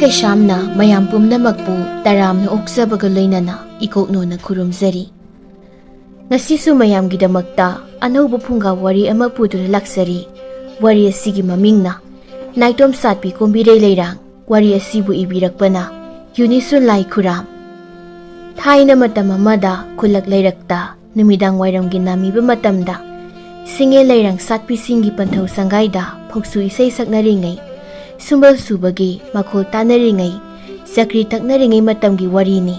Kaisamna mayam pumnamakpu taramna oksabaga loinana ikoknona khurumzari. Ngasisu mayamgidamakta anauba phunga wari ama puduna laksari. Wari asigi mamingna Naitom Satpi Kumbirei Leirang wari asibu ibirakpana Yunisun Lai Khuram. Thaina matam amada khulak leirakta numidang wairamgi namiba matamda singe leirang Satpi singi panthau sangaida phoksu isai saknaringai sumbal subagi makhol tanaringai sakri taknaringai matamgi warini.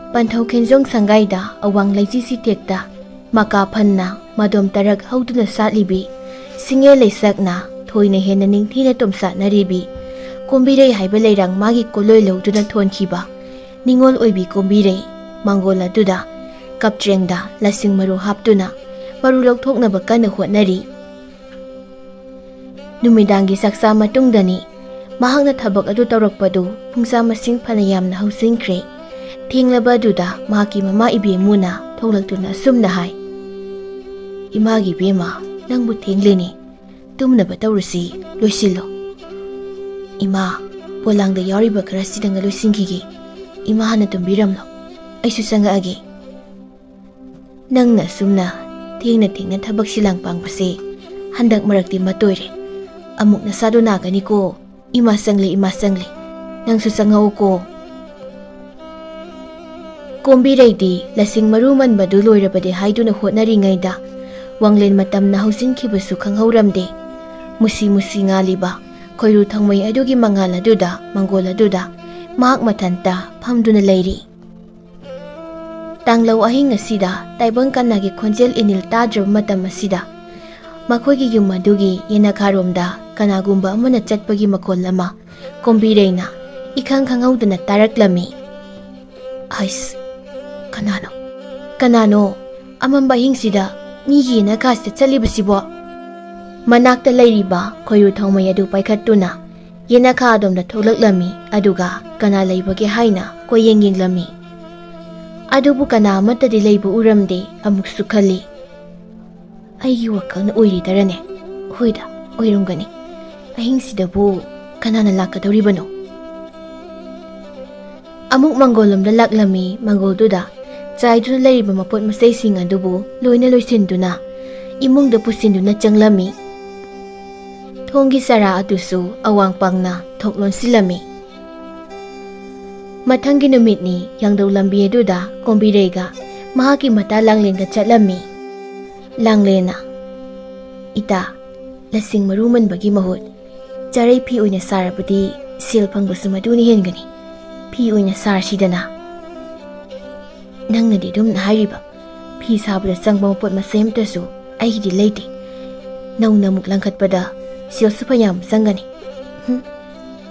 Panthau khenjong sangaida awang laiji sitekta maka phanna madom tarak hauduna satlibi singe leisakna thoina hena ningthina tomsatnaribi Kumbirei haiba leirang magi koloi lauduna thonkiba ningol oibi Kumbirei mangol aduda kaptrengda lasing maru haptuna maru lokthoknaba kana hotnari. Numidangi saksa matungdani mahakna thabak adu tawrakpadu pungsa masing phanayamna hausingkhre. Thinglaba aduda mahaki mama ibemuna thoklaktuna sumna hai. Imagi bema nangbu thinglini tumnaba tawrusi loisilo. Ima polangda yariba khara sidanga loisingkhigi ima hana tumbiramlo aisu sangaagi. Nangna sumna thengna thabak silang pangpase handak marakti matoire amuk nasado nagani ko ima sangle nangsu sangau ko. Kumbirei di lasing maruman badu loirabade haiduna hotnaringaida wanglen matamna hausinkibasu khanghauramde musi ngaliba khoiru thangmai adugi mangal aduda mangol aduda mahak mathanta phamduna leiri. Tanglau ahing asida taibang kanagi khonjel inil tadrab matam asida makhoigi yum adugi yenakharomda kanagumba amana chatpagi makhol ama Kumbireina ikhang khanghauduna taraklami. Ais kanano amamba hingsida migi nakasta chalibasibo manakta leiriba khoiru thongmai adu paikhattuna yenakha adomda tholaklami aduga kana leibage haina koyenginglami. Adubu kana amatadi leibu uramde amuk sukhali. Aigi wakalna oiri darane hoida oirumgani ahingsidabu kanana lakadoribano. Amuk mangolomda laklami mangolduda chaiduna leiriba mapot masaising adubu loina loisinduna imungda pusinduna changlami. Thonggi sara adusu awangpangna thoklon silami. Mathangi numitni yangdau lambi aduda Kumbireiga mahaki mata langlenga chatlami. Langlena ita lasing maruman bagi mahut charai phi oina sarabadi sil phangbasu maduni hengani phi oina sar sidana. Nangnadi dum na hariba phi sabada changba pot masemtasu aigi leite nauna muk langkhatpada sil supayam sangani.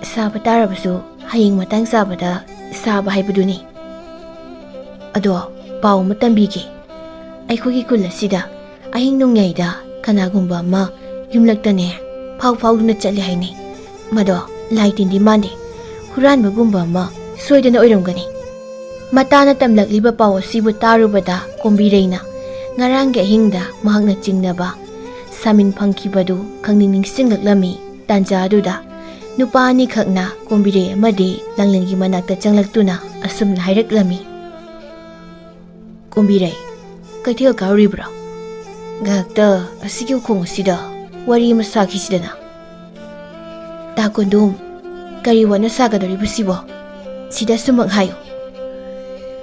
Saba tarabasu haying matang sabada saba haibaduni. Ado pau matambigi aikhogi kulasida ahing nongyaida kanagumba ma yumlaktane phawduna chali haini mado laitindi mande huranbagumba ma soidana oiramgani. Matana tamlakliba paw asibu tarubada Kumbireina ngarangge ahingda mahakna chingnaba samin phangkhibadu khangning singlaklami tanja aduda nupa ani khakna Kumbirei amadi langlengi manakta changlaktuna asumna hairaklami. Kumbirei kaithel kauribra gakta asigi khong asida wari masaki sidana takondum kari wana sagadoribasibo sida sumak hayo.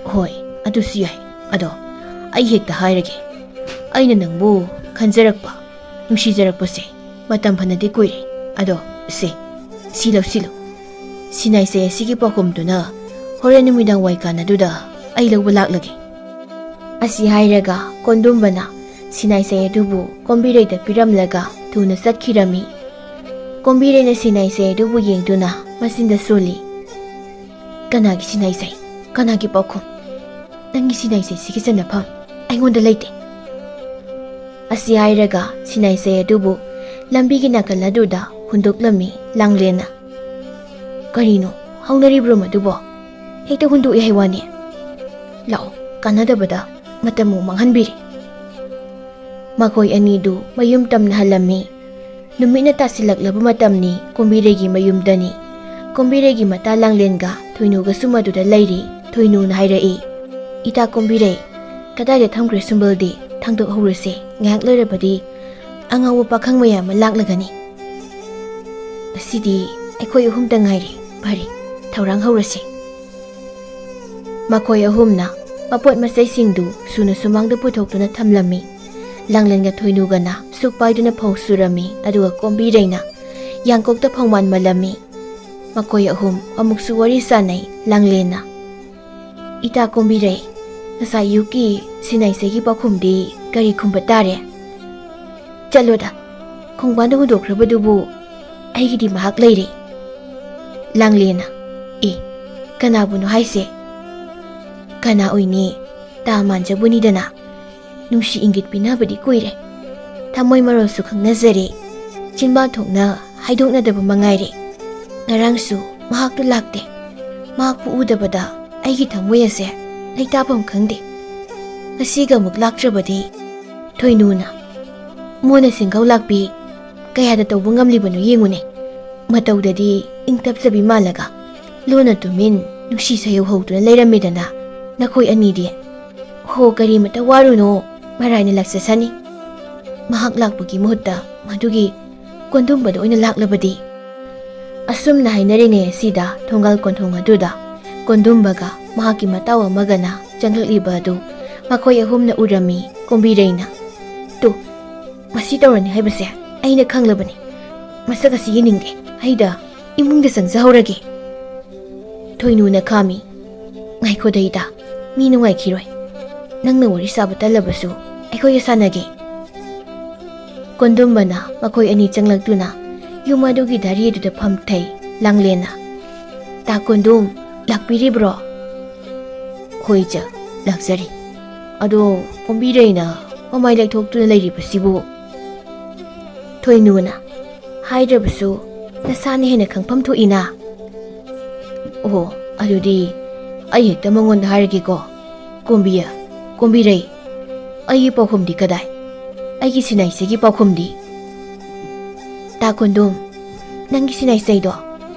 Hoi adusu yai ado ai hekta hairage aina nangbu khanjarakpa nungsijarakpase matam phanade koire ado se silo sinai se asigi pakhumduna horen numidang waikana duda ai lawba laklage. Asi hairaga kondumbana sinai se adubu Kumbireida piramlaga tuna satkirami. Kumbireina sinai se adubu yengduna masinda soli. Kanagi sinai se kanagi pakhum nangi sinai se sikisana pham aingonda leite. Asi hairaga sinai se adubu lambigi nakal aduda hundoklami langlena. Karino haunaribro madubo hekta hundu haiwani lao kanadabada matamu manghanbiri. Makhoi anidu mayum tamna halami Numitna tasilaklaba matamni Kumbiregi mayumdani. Kumbiregi mata Langlenga Thoinuga sumaduda leiri. Thoinuna hairei. Ita Kumbirei kadai thamgre sumbaldi thangdok horese ngak leirabadi angawa pakhang mayam laklagani. Asidi akhoi ahumda ngairi bari thaurang horase. Makhoi ahumna mapot masai singdu suna sumangda puthokduna thamlami. Langlenga Thoinugana sukpaiduna phau surami aduga Kumbireina yangkokta phongman malami. Makhoi ahum amuksu wari sanai Langlena. Ita Kumbirei Nasai yuki sinai segi pakhumdi kari khumbatare. Chaloda khongwanda hudokrabadubu aigidi mahak leire. Langlena kanabuno haise. Kana oini ta manjabuni dana. Nungsi ingit pinabadi kuire. Thamoy marol su khangnazare. Chinba thokna haidoknadaba mangaire. Ngarangsu mahaktu lakte. Mahakpu udabada aigi thamoy ase leitapam khangde. Ngasiga muk laktrabadi Thoinuna mona singau lakpi kayada tawba ngamlibano yengune. Matawdadi ingtapsabi malaga lona tumin nungsi sayaw hawduna leiramedana nakhoi anidi. Ho kari mata waruno marayna laksasani. Mahak lakpagi muhutta madugi kondumbado oina laklabadi. Asumna hainarine sida thongal konthong aduda kondumbaga mahaki matawa magana changlakliba adu makhoi ahumna urami Kumbireina. Tu masi tawrani haibase aina khanglabani. Masaka si yeningde haida imungda sangzahorage. Thoinuna khami ngaikhodaida mi nungaikiroi. Nangna wari saba talabasu akhoi sanage. Kondumbana makhoi ani changlakduna yumadugi dari aduda phamthai Langlena. Ta kondum lakpiribro? Hoija lakzari. Ado Kumbireina mamai laithokduna leiribasibu. Thoinuna haidrabasu nasani hena khangpham thoina. Oh adudi ai hekta mangonda hairageko. Kumbirei ai paukhumdi kadai. Aigi sinai segi paukhumdi. Ta kondum nangi sinai saido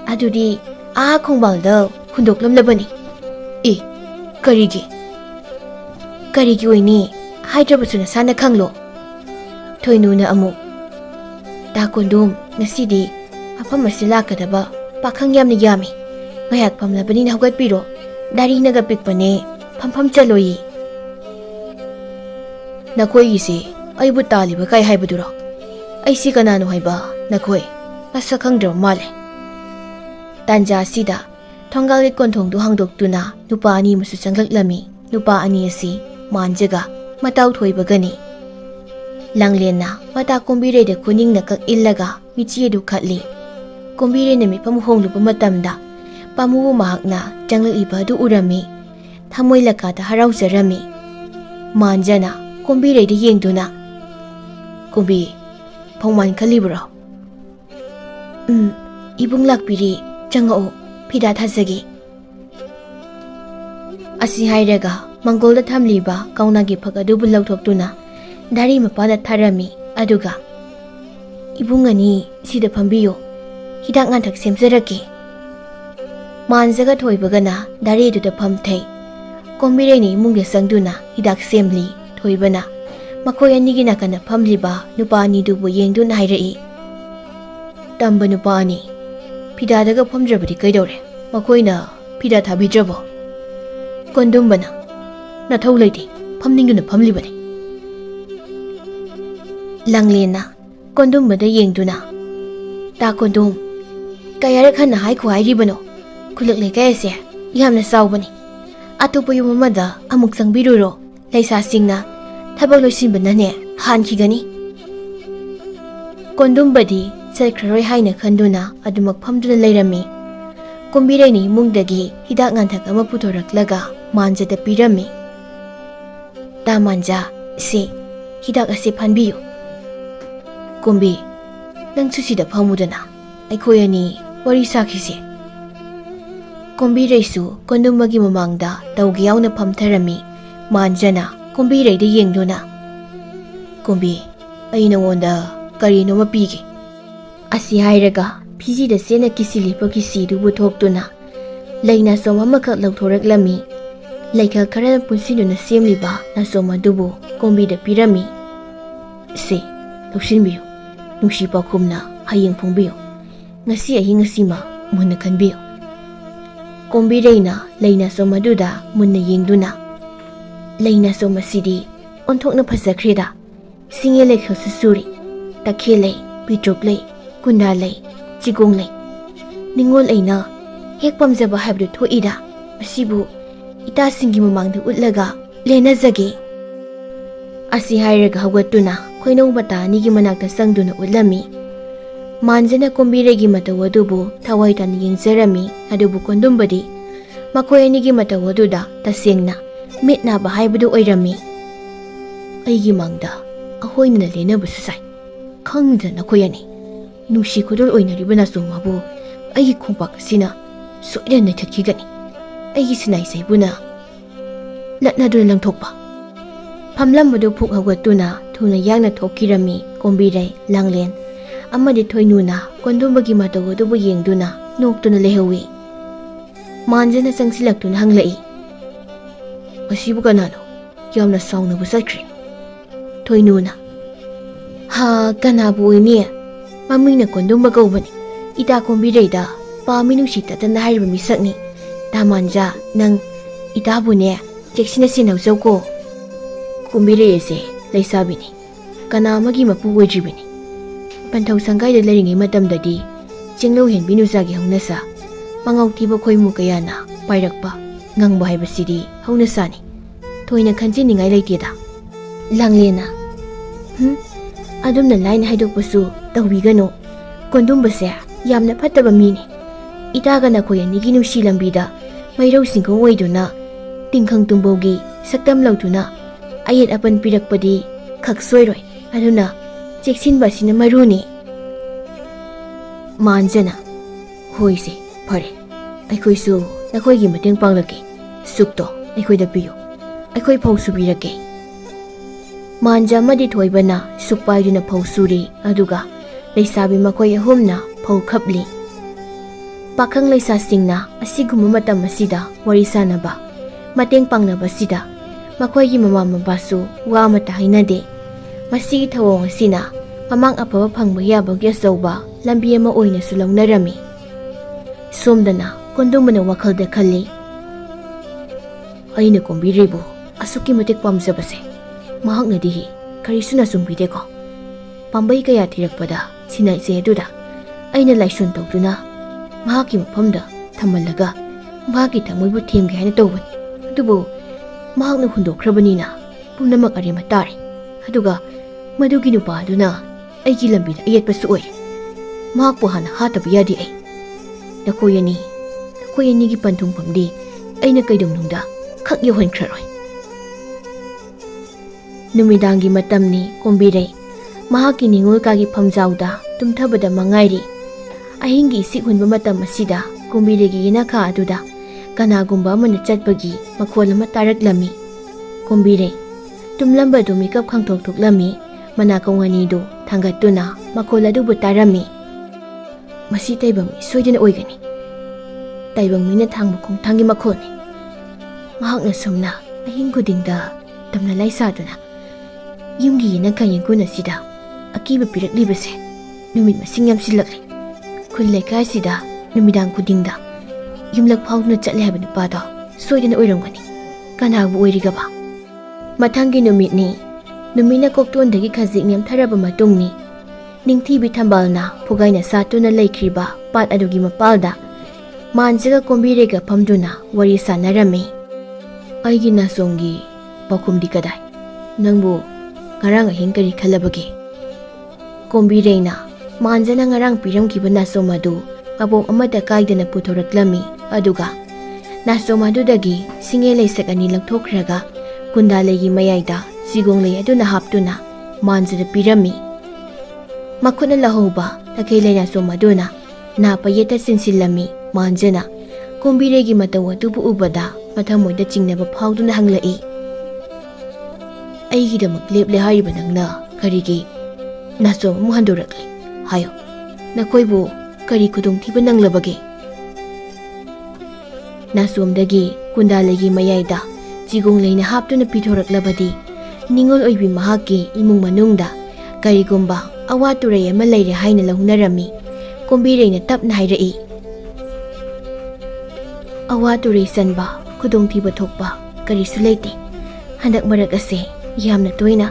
adudi khongbalda hundoklamlabani. Karigi oini haidrabasu nasana khanglo. Thoinuna amu ta kondum nasidi afam asi lakadaba pakhang yamna yami. Ngayak pamlabani na hugatpiro dari naga pikpane phampham chaloi. Nakhoi ise aibu taliba kai haibaduro. Aisi kanano haiba nakhoi asa khangdra male. Tanja sida thongalgi konthongdu hangdoktuna nupa ani masu changlaklami. Nupa ani asi manjaga matau thoibagani. Langlena mata Kumbireida kuningna kak illaga michiedu khatli. Kumbireina mifam hongluba matamda pamubu mahakna changlakliba adu urami. Thamoi lakata harauzarami. Manjana Kumbireida yengduna Kumbi phongman khalibro? Ibung lakpiri changao phida thasagi. Asi hairaga mangolda thamliba kaunagi phagadubu lauthokduna dari mapana tharami aduga ibungani sida phambiyo hidak nganthak semjarake. Manjaga thoibagana dari duda phamthai. Kumbireini imungda sangduna hidak semli thoibana makhoi anigi nakana phamliba nupa ani dubu yengduna hairai. Tamba nupa ani phidadaga phamdrabadi kaidore makhoina phida thabidrabo. Kondumbana nathau leiti phamningduna phamlibani. Langlena kondumbada yengduna ta kondum kayara khana haikhu hairibano khulak lekai ase yamna saubani. Atopa yum amada amuk sangbiruro leisa singna thabak loisinbanane hankhigani. Kondumbadi salkhraroi haina khanduna adumak phamduna leirami. Kumbireini imungdagi hidak nganthak ama puthoraklaga manjada pirami. Ta manja se hidak ase phanbiyo. Kumbi nang susida phamudana aikhoi ani wari sakhise. Kumbireisu kondumbagi mamangda tawgi yauna phamtharami. Manjana Kumbireida yengduna Kumbi ai nangonda karino mapige. Asi hairaga phiji da sena kisili pa kisi du bu thok tu na leina som amakak lauthorak lami leikal khara punsinu na semli ba na soma dubu kombi da pirami se laushin biyo nushi pa khumna hayeng phongbiyo ngasi ahi ngasi ma munna khanbiyo kombi reina leina soma du da munna yengduna leina soma sidi onthokna phasakreda singe lekhal susuri takhele pitroklei kundalei chigong ningol aina hek pamjaba habdu thoida asibu ita singi mamangda utlaga lena jage asi hairaga hawatuna khoinau bata ni gi manakta sangduna utlami manjana kombiregi matawadubu thawai tan yengjarami adubu kondumbadi makhoi ani gi matawaduda tasengna mitna ba haibdu oirami aigi mangda ahoina lena busu sai khangda na khoyani nushi khudul oinaribana sumabu aigi khompak sina soida na thakigani aigi sinai saibuna latna dun langthokpa phamlam madu phuk hawatuna thuna yangna thokirami kombirai langlen amadi thoinuna kondumbagi matawodubu yengduna noktuna lehawi manjana sangsilaktuna hanglai asibu kanano yamna sauna busakri thoinuna ha kanabu ini mamina kondumba gaubani ita kombireida paminu sitata na hariba misakni tamanja nang itabune cheksina sinau jauko kombirese leisabini kana magi mapu wajibini panthau sangai da laringai matamdadi chinglo hen binusagi haunasa mangau tiba khoimu kayana pairakpa ngangba haibasidi haunasani thoina khanjiningai leiteda langlena adumna line haidokpasu tawbigano kondumbase yamna phattaba mini itaga na khoyani gi nusi lambida mairau singko oiduna tingkhang tumbogi saktam lautuna ayet apan pirakpadi khaksoiroi aduna cheksinba sina maruni manjana hoise phare aikhoisu nakhoigi mateng panglake sukto aikhoida piyo aikhoi phau subirake manja madi thoibana sukpaiduna phau suri aduga leisabi makhoi ahumna phau khapli pakhang leisa singna asiguma matam asida wari sanaba mateng pangnaba sida makhoi mama mabasu wa mata hainade masi thawong asina mamang apaba phangba yabagi asauba lambi ama oina sulaunarami somdana kondumana wakhalda khalli aina kombirebo asuki matek pamjabase mahaknadi karisuna sumbideko pambai kaya thirakpada sinai se duda aina laisun tawduna mahaki mafamda thamalaga mahaki thamoibu themge haina tawbani adubu mahakna hundokhrabani pumnamak arima tare aduga madugi nupaduna aigi lambida ayetpasu oi mahakpu hana hataba yadi ai nakoyani gi panthung pamdi aina kaidumnungda khak yohankraroi numidangi matamni kombirai mahaki ningol kagi phamjauda tumthabada mangairi ahingi sikhunba matam asida kombiregi inakha aduda kanagumba amana chatpagi makhol ama taraklami kombirai tumlamba do makeup khangthok thoklami mana kongani do thangatuna makhol adubu tarami masi taibam soidina oigani taibang mina thangbu khongthangi makhoni mahakna somna ahin khudingda tamna laisaduna yumgi na kanyenguna sida akiba piraklibase numit masing yamsilakli khulle kaisida numidang khudingda yumlak phawna chatle haba nupado soidina oirangani kanabu oirigaba mathangi numitni numina koktondagi khajik nyam tharaba matungni ningthibi thambalna phugaina satuna leikriba pat adugi mapalda manjaga kombirega phamduna wari sanarami aigi nasongi pakhumdi kadai nangbu ngarang ahing kari khalabagi kombireina manjana ngarang piramkiba nasomadu abong amata kaidana puthoraklami aduga nasomadudagi singe leisak ani langthokraga kundalegi mayaida sigonglei aduna haptuna manjada pirami makhuna lahoba takhelena somaduna na payeta sinsilami manjana kombiregi matawatubu ubada mathamoida chingnaba phawduna hanglai aigidamak leple hariba nangna karigi naso muhandorakli hayo Nakoibu kari khudongthiba nanglabage? Nasomdagi kundalagi mayaida chigong leina haptuna pithoraklabadi ningol oibi mahaki imung manungda karigumba awaturay ama leire haina lahunarami kombireina tapna hairai. Awaturay sanba khudongthiba thokpa karisu leite. Handak marak ase yamna toina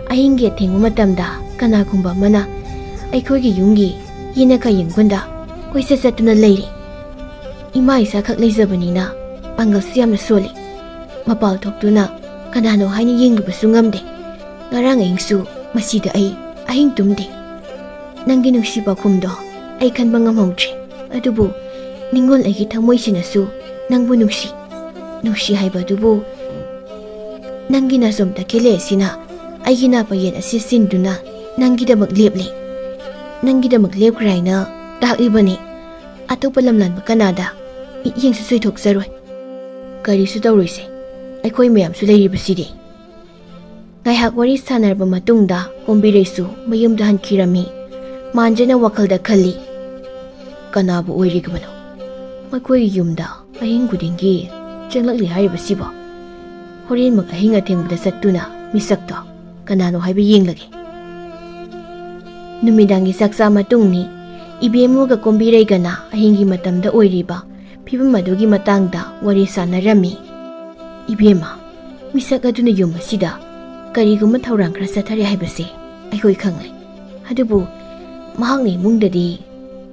ahingge thengbu matamda kanagumba mana aikhoigi yumgi yinaka yengunda koisa satuna leire. Ima isa khak leizabanina pangalsi yamna soli. Mapal thoktuna kanano haina yenglubasu ngamde. Ngarang aingsu masida ahing tumde. Nanggi nungsiba khumdo ai khanba ngamhautre. Adubu ningol aigi thamoisinasu nangbu nungsi haiba dubu nanggi nasomta kele sina aigi napa yen asi sinduna nanggidamak leple. Nanggidamak lepkraina taklibani atopa lamlanba kanada yengsu soithokjaroi. Karisu tawroise aikhoi mayamsu leiribasidi. Ngaihak wari sanarba matungda kombireisu mayumda hankhirami. Manjana wakhalda khalli kanabu oirigabano makhoi yumda ahing gudingi changlakli haribasibo horen mak ahing athengbuda sattuna misakto kanano haiba yenglage. Numidangi saksa matungni ibemuga kombireigana ahingi matamda oiriba phibam adugi matangda wari sanarami. Ibema misak aduna yum asida kariguma thaurang khara sathare haibase aihoi khangle. Adubu mahakni mungdadi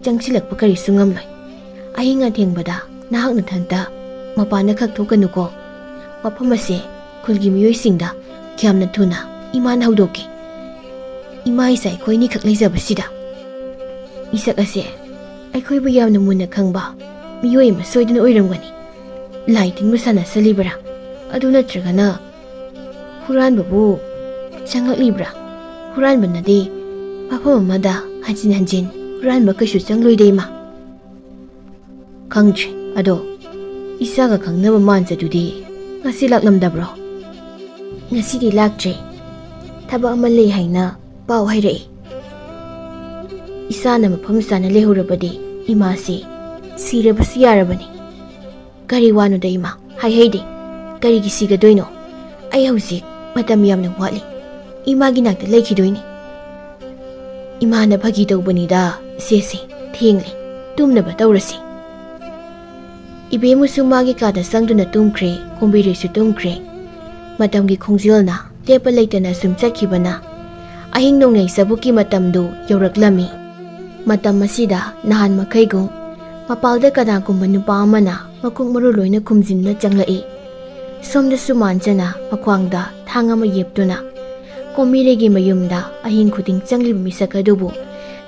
changsilakpa karisu ngamloi. Ahing athengbada nahakna thanta mapana khak thokanuko. Mafam ase khulgi miyoisingda kyamna thuna iman haudoke. Ima isa aikhoi ni khak leijabasida isak ase aikhoi bu yamna munna khangba miyoi ma soiduna oiramgani. Lai tinbu sana salibra adu natragana huranba bu changlaklibra. Huranba nade mafam amada hanjin hanjin huranba kaisu changloidema. Khangdre ado isaga khangnaba manjadudi ngasi laklamdabro? Ngasidi laktre thaba ama lei haina pau hairai. Isana mafam sana lehurabadi imasi sirabasi yarabani. Kari wanuda ima haihayde karigi sigadoino ai hauzik matam yamna watli imagi nakta leikhidoini. Imana phagi tawbanida sese thengle tumnaba tawrasi. Ibemusu magi kada sangduna tumkhre kombiresu tumkhre. Matamgi khongjilna lepa leitana sum chakhibana ahing nongngai sabuki matamdu yoraklami. Matam masida nahan makhaigo mapalda kanagumba nupa amana makung maru loina khumjinna changlai. Somda sumanjana makwangda thangama yeptuna kombiregi mayumda ahing khuding changliba misak adubu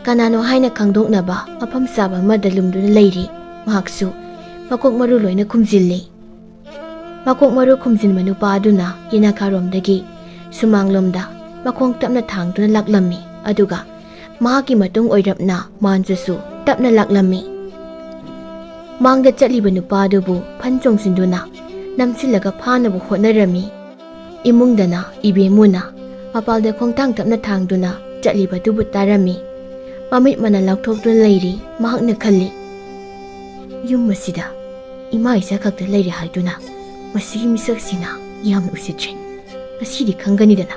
kanano haina khangdoknaba mafam saba amada lumduna leiri. Mahaksu makok maru loina khumjilli. Makok maru khumjinba nupa aduna yinakharomdagi sumanglomda makhong tapna thangduna laklami. Aduga mahaki matung oirapna manjasu tapna laklami. Mangda chatliba nupa adubu phanchongsinduna namsilaga phanabu hotnarami. Imungdana ibemuna mapalda khongtang tapna thangduna chatliba dubu tarami. Mamit mana laukthokduna leiri mahakna khalli. Yum masida ima isa khakta leire haiduna masigi misaksina yamna usitre. Asidi khanganidana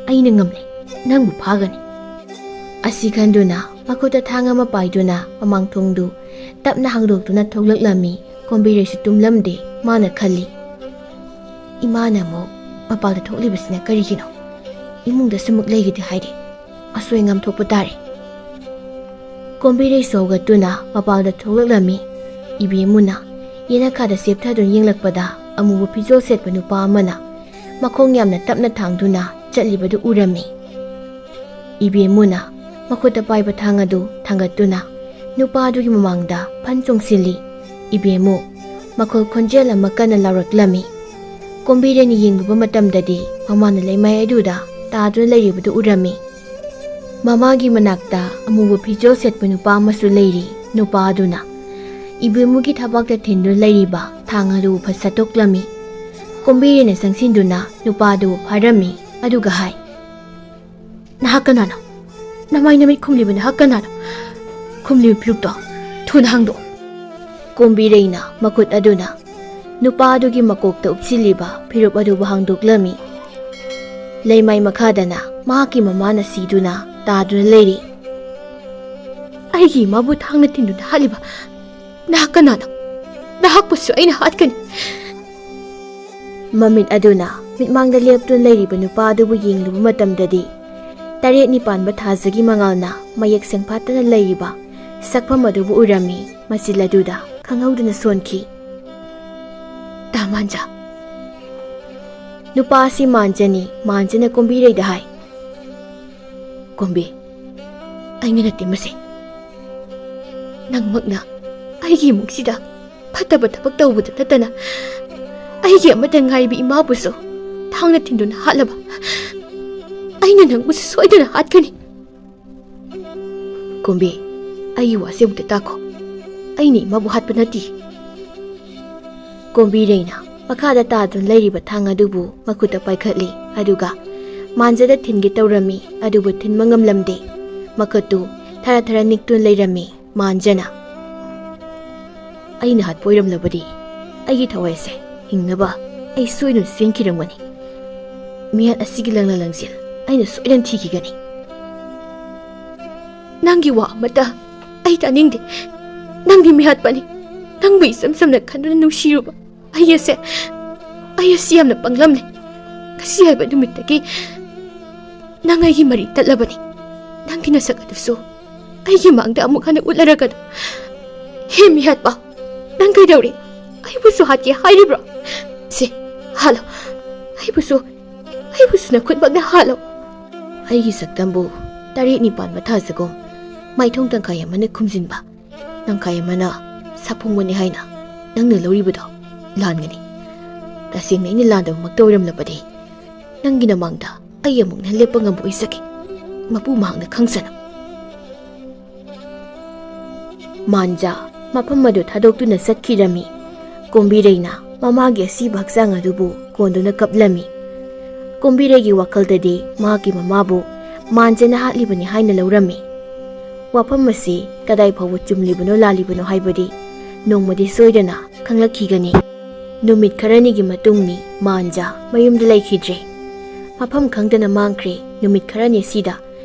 aina ngamle nangbu phagani. Asi khanduna makota thangama paiduna mamangthongdu tapna hangdoktuna thoklaklami. Kombiresu tumlamde mana khalli. Imana mo mapalda thoklibasina karigino imungda sumuk leigide haide asoi ngam thokpa tare. Kombiresu haugatuna mapalda thoklaklami. Ibemuna yenakada septhadun yenglakpada amuba pijol setpa nupa amana makhong yamna tapna thangduna chatlibadu urami. Ibemuna makhota paiba thangadu thangatuna nupa adugi mamangda phanchongsilli. Ibemu makhol khonjel ama kana lawraklami. Kombireni yengbuba matamdadi mamana leimai aduda taduna leiribadu urami. Mamagi manakta amuba pijol setpa nupa amasu leiri. Nupa aduna ibemugi thabakta thinduna leiriba thangadu phasatoklami. Kombirena sangsinduna nupa adu pharami. Aduga hai nahakkanano namai namit khumlibana hakkanano ꯈꯨꯝꯂꯤꯕ ꯐꯤꯔꯨꯛꯇꯣ ꯊꯨꯅ ꯍꯥꯡꯗꯣꯛ꯫ ꯀꯣꯝꯕꯤꯔꯩꯅ ꯃꯈꯨꯠ ꯑꯗꯨꯅ ꯅꯨꯄꯥ ꯑꯗꯨꯒꯤ ꯃꯀꯣꯛꯇ ꯎꯞꯁꯤꯜꯂꯤꯕ ꯐꯤꯔꯨꯞ ꯑꯗꯨꯕꯨ ꯍꯥꯡꯗꯣꯛꯂꯝꯃꯤ꯫ ꯂꯩꯃꯥꯏ ꯃꯈꯥꯗꯅ ꯃꯍꯥꯛꯀꯤ ꯃꯃꯥꯅ ꯁꯤꯗꯨꯅ ꯇꯥꯗꯨꯅ ꯂꯩꯔꯤ꯫ ꯑꯩꯒꯤ ꯏꯃꯥꯕꯨ ꯊꯥꯡꯅ ꯊꯤꯟꯗꯨꯅ ꯍꯥꯠꯂꯤꯕ ꯅꯍꯥꯛ ꯀꯅꯥꯅꯣ? ꯅꯍꯥꯛꯄꯨꯁꯨ ꯑꯩꯅ ꯍꯥꯠꯀꯅꯤ꯫ ꯃꯃꯤꯠ ꯑꯗꯨꯅ ꯃꯤꯠꯃꯥꯡꯗ ꯂꯦꯞꯇꯨꯅ ꯂꯩꯔꯤꯕ ꯅꯨꯄꯥ ꯑꯗꯨꯕꯨ ꯌꯦꯡꯂꯨꯕ ꯃꯇꯝꯗꯗꯤ 9 ꯊꯥꯖꯒꯤ ꯃꯉꯥꯜꯅ ꯃꯌꯦꯛ ꯁꯦꯡꯐꯥꯠꯇꯅ ꯂꯩꯔꯤꯕ ꯁꯛꯐꯝ ꯑꯗꯨꯕꯨ ꯎꯔꯝꯃꯤ꯫ ꯃꯆꯤꯜ ꯑꯗꯨꯗ ꯈꯪꯍꯧꯗꯅ ꯁꯣꯟꯈꯤ꯫ ꯇꯥ ꯃꯥꯟꯖꯥ꯫ ꯅꯨꯄꯥ ꯑꯁꯤ ꯃꯥꯟꯖꯅꯤ꯫ ꯃꯥꯟꯖꯅ ꯀꯣꯝꯕꯤꯔꯩꯗ ꯍꯥꯏ, ꯀꯣꯝꯕꯤ, ꯑꯩꯅ ꯅꯠꯇꯦ ꯃꯁꯤ꯫ ꯅꯪꯃꯛꯅ ꯑꯩꯒꯤ ꯏꯃꯨꯡꯁꯤꯗ ꯐꯠꯇꯕ ꯊꯕꯛ ꯇꯧꯕꯗ ꯅꯠꯇꯅ ꯑꯩꯒꯤ ꯑꯃꯠꯇ ꯉꯥꯏꯕꯤ ꯏꯃꯥꯕꯨꯁꯨ ꯊꯥꯡꯅ ꯊꯤꯟꯗꯨꯅ ꯍꯥꯠꯂꯕ ꯑꯩꯅ ꯅꯪꯕꯨꯁꯨ ꯁꯣꯏꯗꯅ ꯍꯥꯠꯀꯅꯤ꯫ ꯀꯣꯝꯕꯤ, ꯑꯩꯒꯤ ꯋꯥꯁꯦ ꯑꯃꯨꯛꯇ ꯇꯥꯈꯣ꯫ ꯑꯩꯅ ꯏꯃꯥꯕꯨ ꯍꯥꯠꯄ ꯅꯠꯇꯦ꯫ ꯀꯣꯝꯕꯤꯔꯩꯅ ꯃꯈꯥꯗ ꯇꯥꯗꯨꯅ ꯂꯩꯔꯤꯕ ꯊꯥꯡ ꯑꯗꯨꯕꯨ ꯃꯈꯨꯠꯇ ꯄꯥꯏꯈꯠꯂꯤ꯫ ꯑꯗꯨꯒ ꯃꯥꯟꯖꯗ ꯊꯤꯟꯒꯦ ꯇꯧꯔꯝꯃꯤ꯫ ꯑꯗꯨꯕꯨ ꯊꯤꯟꯕ ꯉꯝꯂꯝꯗꯦ꯫ ꯃꯈꯨꯠꯇꯨ ꯊꯔ ꯊꯔ ꯅꯤꯛꯇꯨꯅ ꯂꯩꯔꯝꯃꯤ꯫ ꯃꯥꯟꯖꯅ, ꯑꯩꯅ ꯍꯥꯠꯄ ꯑꯣꯏꯔꯝꯂꯕꯗꯤ ꯑꯩꯒꯤ ꯊꯋꯥꯏꯁꯦ ꯍꯤꯡꯅꯕ ꯑꯩ ꯁꯣꯏꯗꯅ ꯆꯦꯟꯈꯤꯔꯝꯒꯅꯤ꯫ ꯃꯤꯍꯥꯠ ꯑꯁꯤꯒꯤ ꯂꯪꯅ ꯂꯪꯖꯦꯜ ꯑꯩꯅ ꯁꯣꯏꯗꯅ ꯊꯤꯈꯤꯒꯅꯤ꯫ ꯅꯪꯒꯤ ꯋꯥ ꯑꯃꯠꯇ ꯑꯩ ꯇꯥꯅꯤꯡꯗꯦ꯫ ꯅꯪꯗꯤ ꯃꯤꯍꯥꯠꯄꯅꯤ꯫ ꯅꯪꯕꯨ ꯏꯆꯝ ꯆꯝꯅ ꯈꯟꯗꯨꯅ ꯅꯨꯡꯁꯤꯔꯨꯕ ꯑꯩ ꯑꯁꯤ ꯌꯥꯝꯅ ꯄꯪꯂꯝꯂꯦ꯫ ꯉꯁꯤ ꯍꯥꯏꯕ ꯅꯨꯃꯤꯠꯇꯒꯤ ꯅꯪ ꯑꯩꯒꯤ ꯃꯔꯤ ꯇꯠꯂꯕꯅꯤ꯫ ꯅꯪꯒꯤ ꯅꯁꯛ ꯑꯗꯨꯁꯨ ꯑꯩꯒꯤ ꯃꯥꯡꯗ ꯑꯃꯨꯛ ꯍꯟꯅ ꯎꯠꯂꯔꯒꯅꯨ꯫ ꯍꯦ ꯃꯤꯍꯥꯠꯄ, ꯅꯪ ꯀꯩꯗꯧꯔꯤ? ꯑꯩꯕꯨꯁꯨ ꯍꯥꯠꯀꯦ ꯍꯥꯏꯔꯤꯕ꯭ꯔꯣ? ꯁꯤ ꯍꯥꯠꯂꯣ, ꯑꯩꯕꯨꯁꯨ ꯅꯈꯨꯠꯃꯛꯅ ꯍꯥꯠꯂꯣ꯫ ꯑꯩꯒꯤ ꯁꯛꯇꯝꯕꯨ 9 ꯊꯥꯖꯒꯨꯝ ꯃꯥꯏꯊꯣꯡ ꯇꯪꯈꯥꯏ ꯑꯃꯅ ꯈꯨꯝꯖꯤꯟꯕ, ꯇꯪꯈꯥꯏ ꯑꯃꯅ ꯁꯥꯐꯣꯡꯕꯅꯤ ꯍꯥꯏꯅ ꯅꯪꯅ ꯂꯧꯔꯤꯕꯗꯣ ꯂꯥꯟꯒꯅꯤ꯫ ꯇꯁꯦꯡꯅ ꯑꯩꯅ ꯂꯥꯟꯗꯕꯃꯛꯇ ꯑꯣꯏꯔꯝꯂꯕꯗꯤ ꯅꯪꯒꯤ ꯅꯃꯥꯡꯗ ꯑꯩ ꯑꯃꯨꯛꯅ ꯂꯦꯞꯄ ꯉꯝꯕ ꯑꯣꯏꯖꯒꯦ꯫ ꯃꯄꯨ ꯃꯍꯥꯛꯅ ꯈꯪꯁꯅꯨ꯫ ꯃꯥꯟꯖꯥ ꯃꯐꯝ ꯑꯗꯨ ꯊꯥꯗꯣꯛꯇꯨꯅ ꯆꯠꯈꯤꯔꯝꯃꯤ꯫ ꯀꯣꯝꯕꯤꯔꯩꯅ ꯃꯃꯥꯒꯤ ꯑꯁꯤꯕ ꯍꯛꯆꯥꯡ ꯑꯗꯨꯕꯨ ꯀꯣꯟꯗꯨꯅ ꯀꯞꯂꯝꯃꯤ꯫ ꯀꯣꯝꯕꯤꯔꯩꯒꯤ ꯋꯥꯈꯜꯗꯗꯤ ꯃꯍꯥꯛꯀꯤ ꯃꯃꯥꯕꯨ ꯃꯥꯟꯖꯅ ꯍꯥꯠꯂꯤꯕꯅꯤ ꯍꯥꯏꯅ ꯂꯧꯔꯝꯃꯤ꯫ ꯋꯥꯐꯝ ꯑꯁꯤ ꯀꯗꯥꯏ ꯐꯥꯎꯕ ꯆꯨꯝꯂꯤꯕꯅꯣ ꯂꯥꯜꯂꯤꯕꯅꯣ ꯍꯥꯏꯕꯗꯤ ꯅꯣꯡꯃꯗꯤ ꯁꯣꯏꯗꯅ ꯈꯪꯂꯛꯈꯤꯒꯅꯤ꯫ ꯅꯨꯃꯤꯠ ꯈꯔꯅꯤꯒꯤ ꯃꯇꯨꯡꯅꯤ ꯃꯥꯟꯖꯥ ꯃꯌꯨꯝꯗ ꯂꯩꯈꯤꯗ꯭ꯔꯦ꯫ ꯃꯐꯝ ꯈꯪꯗꯅ ꯃꯥꯡꯈ꯭ꯔꯦ꯫ ꯅꯨꯃꯤꯠ ꯈꯔꯅꯤ ꯑꯁꯤꯗ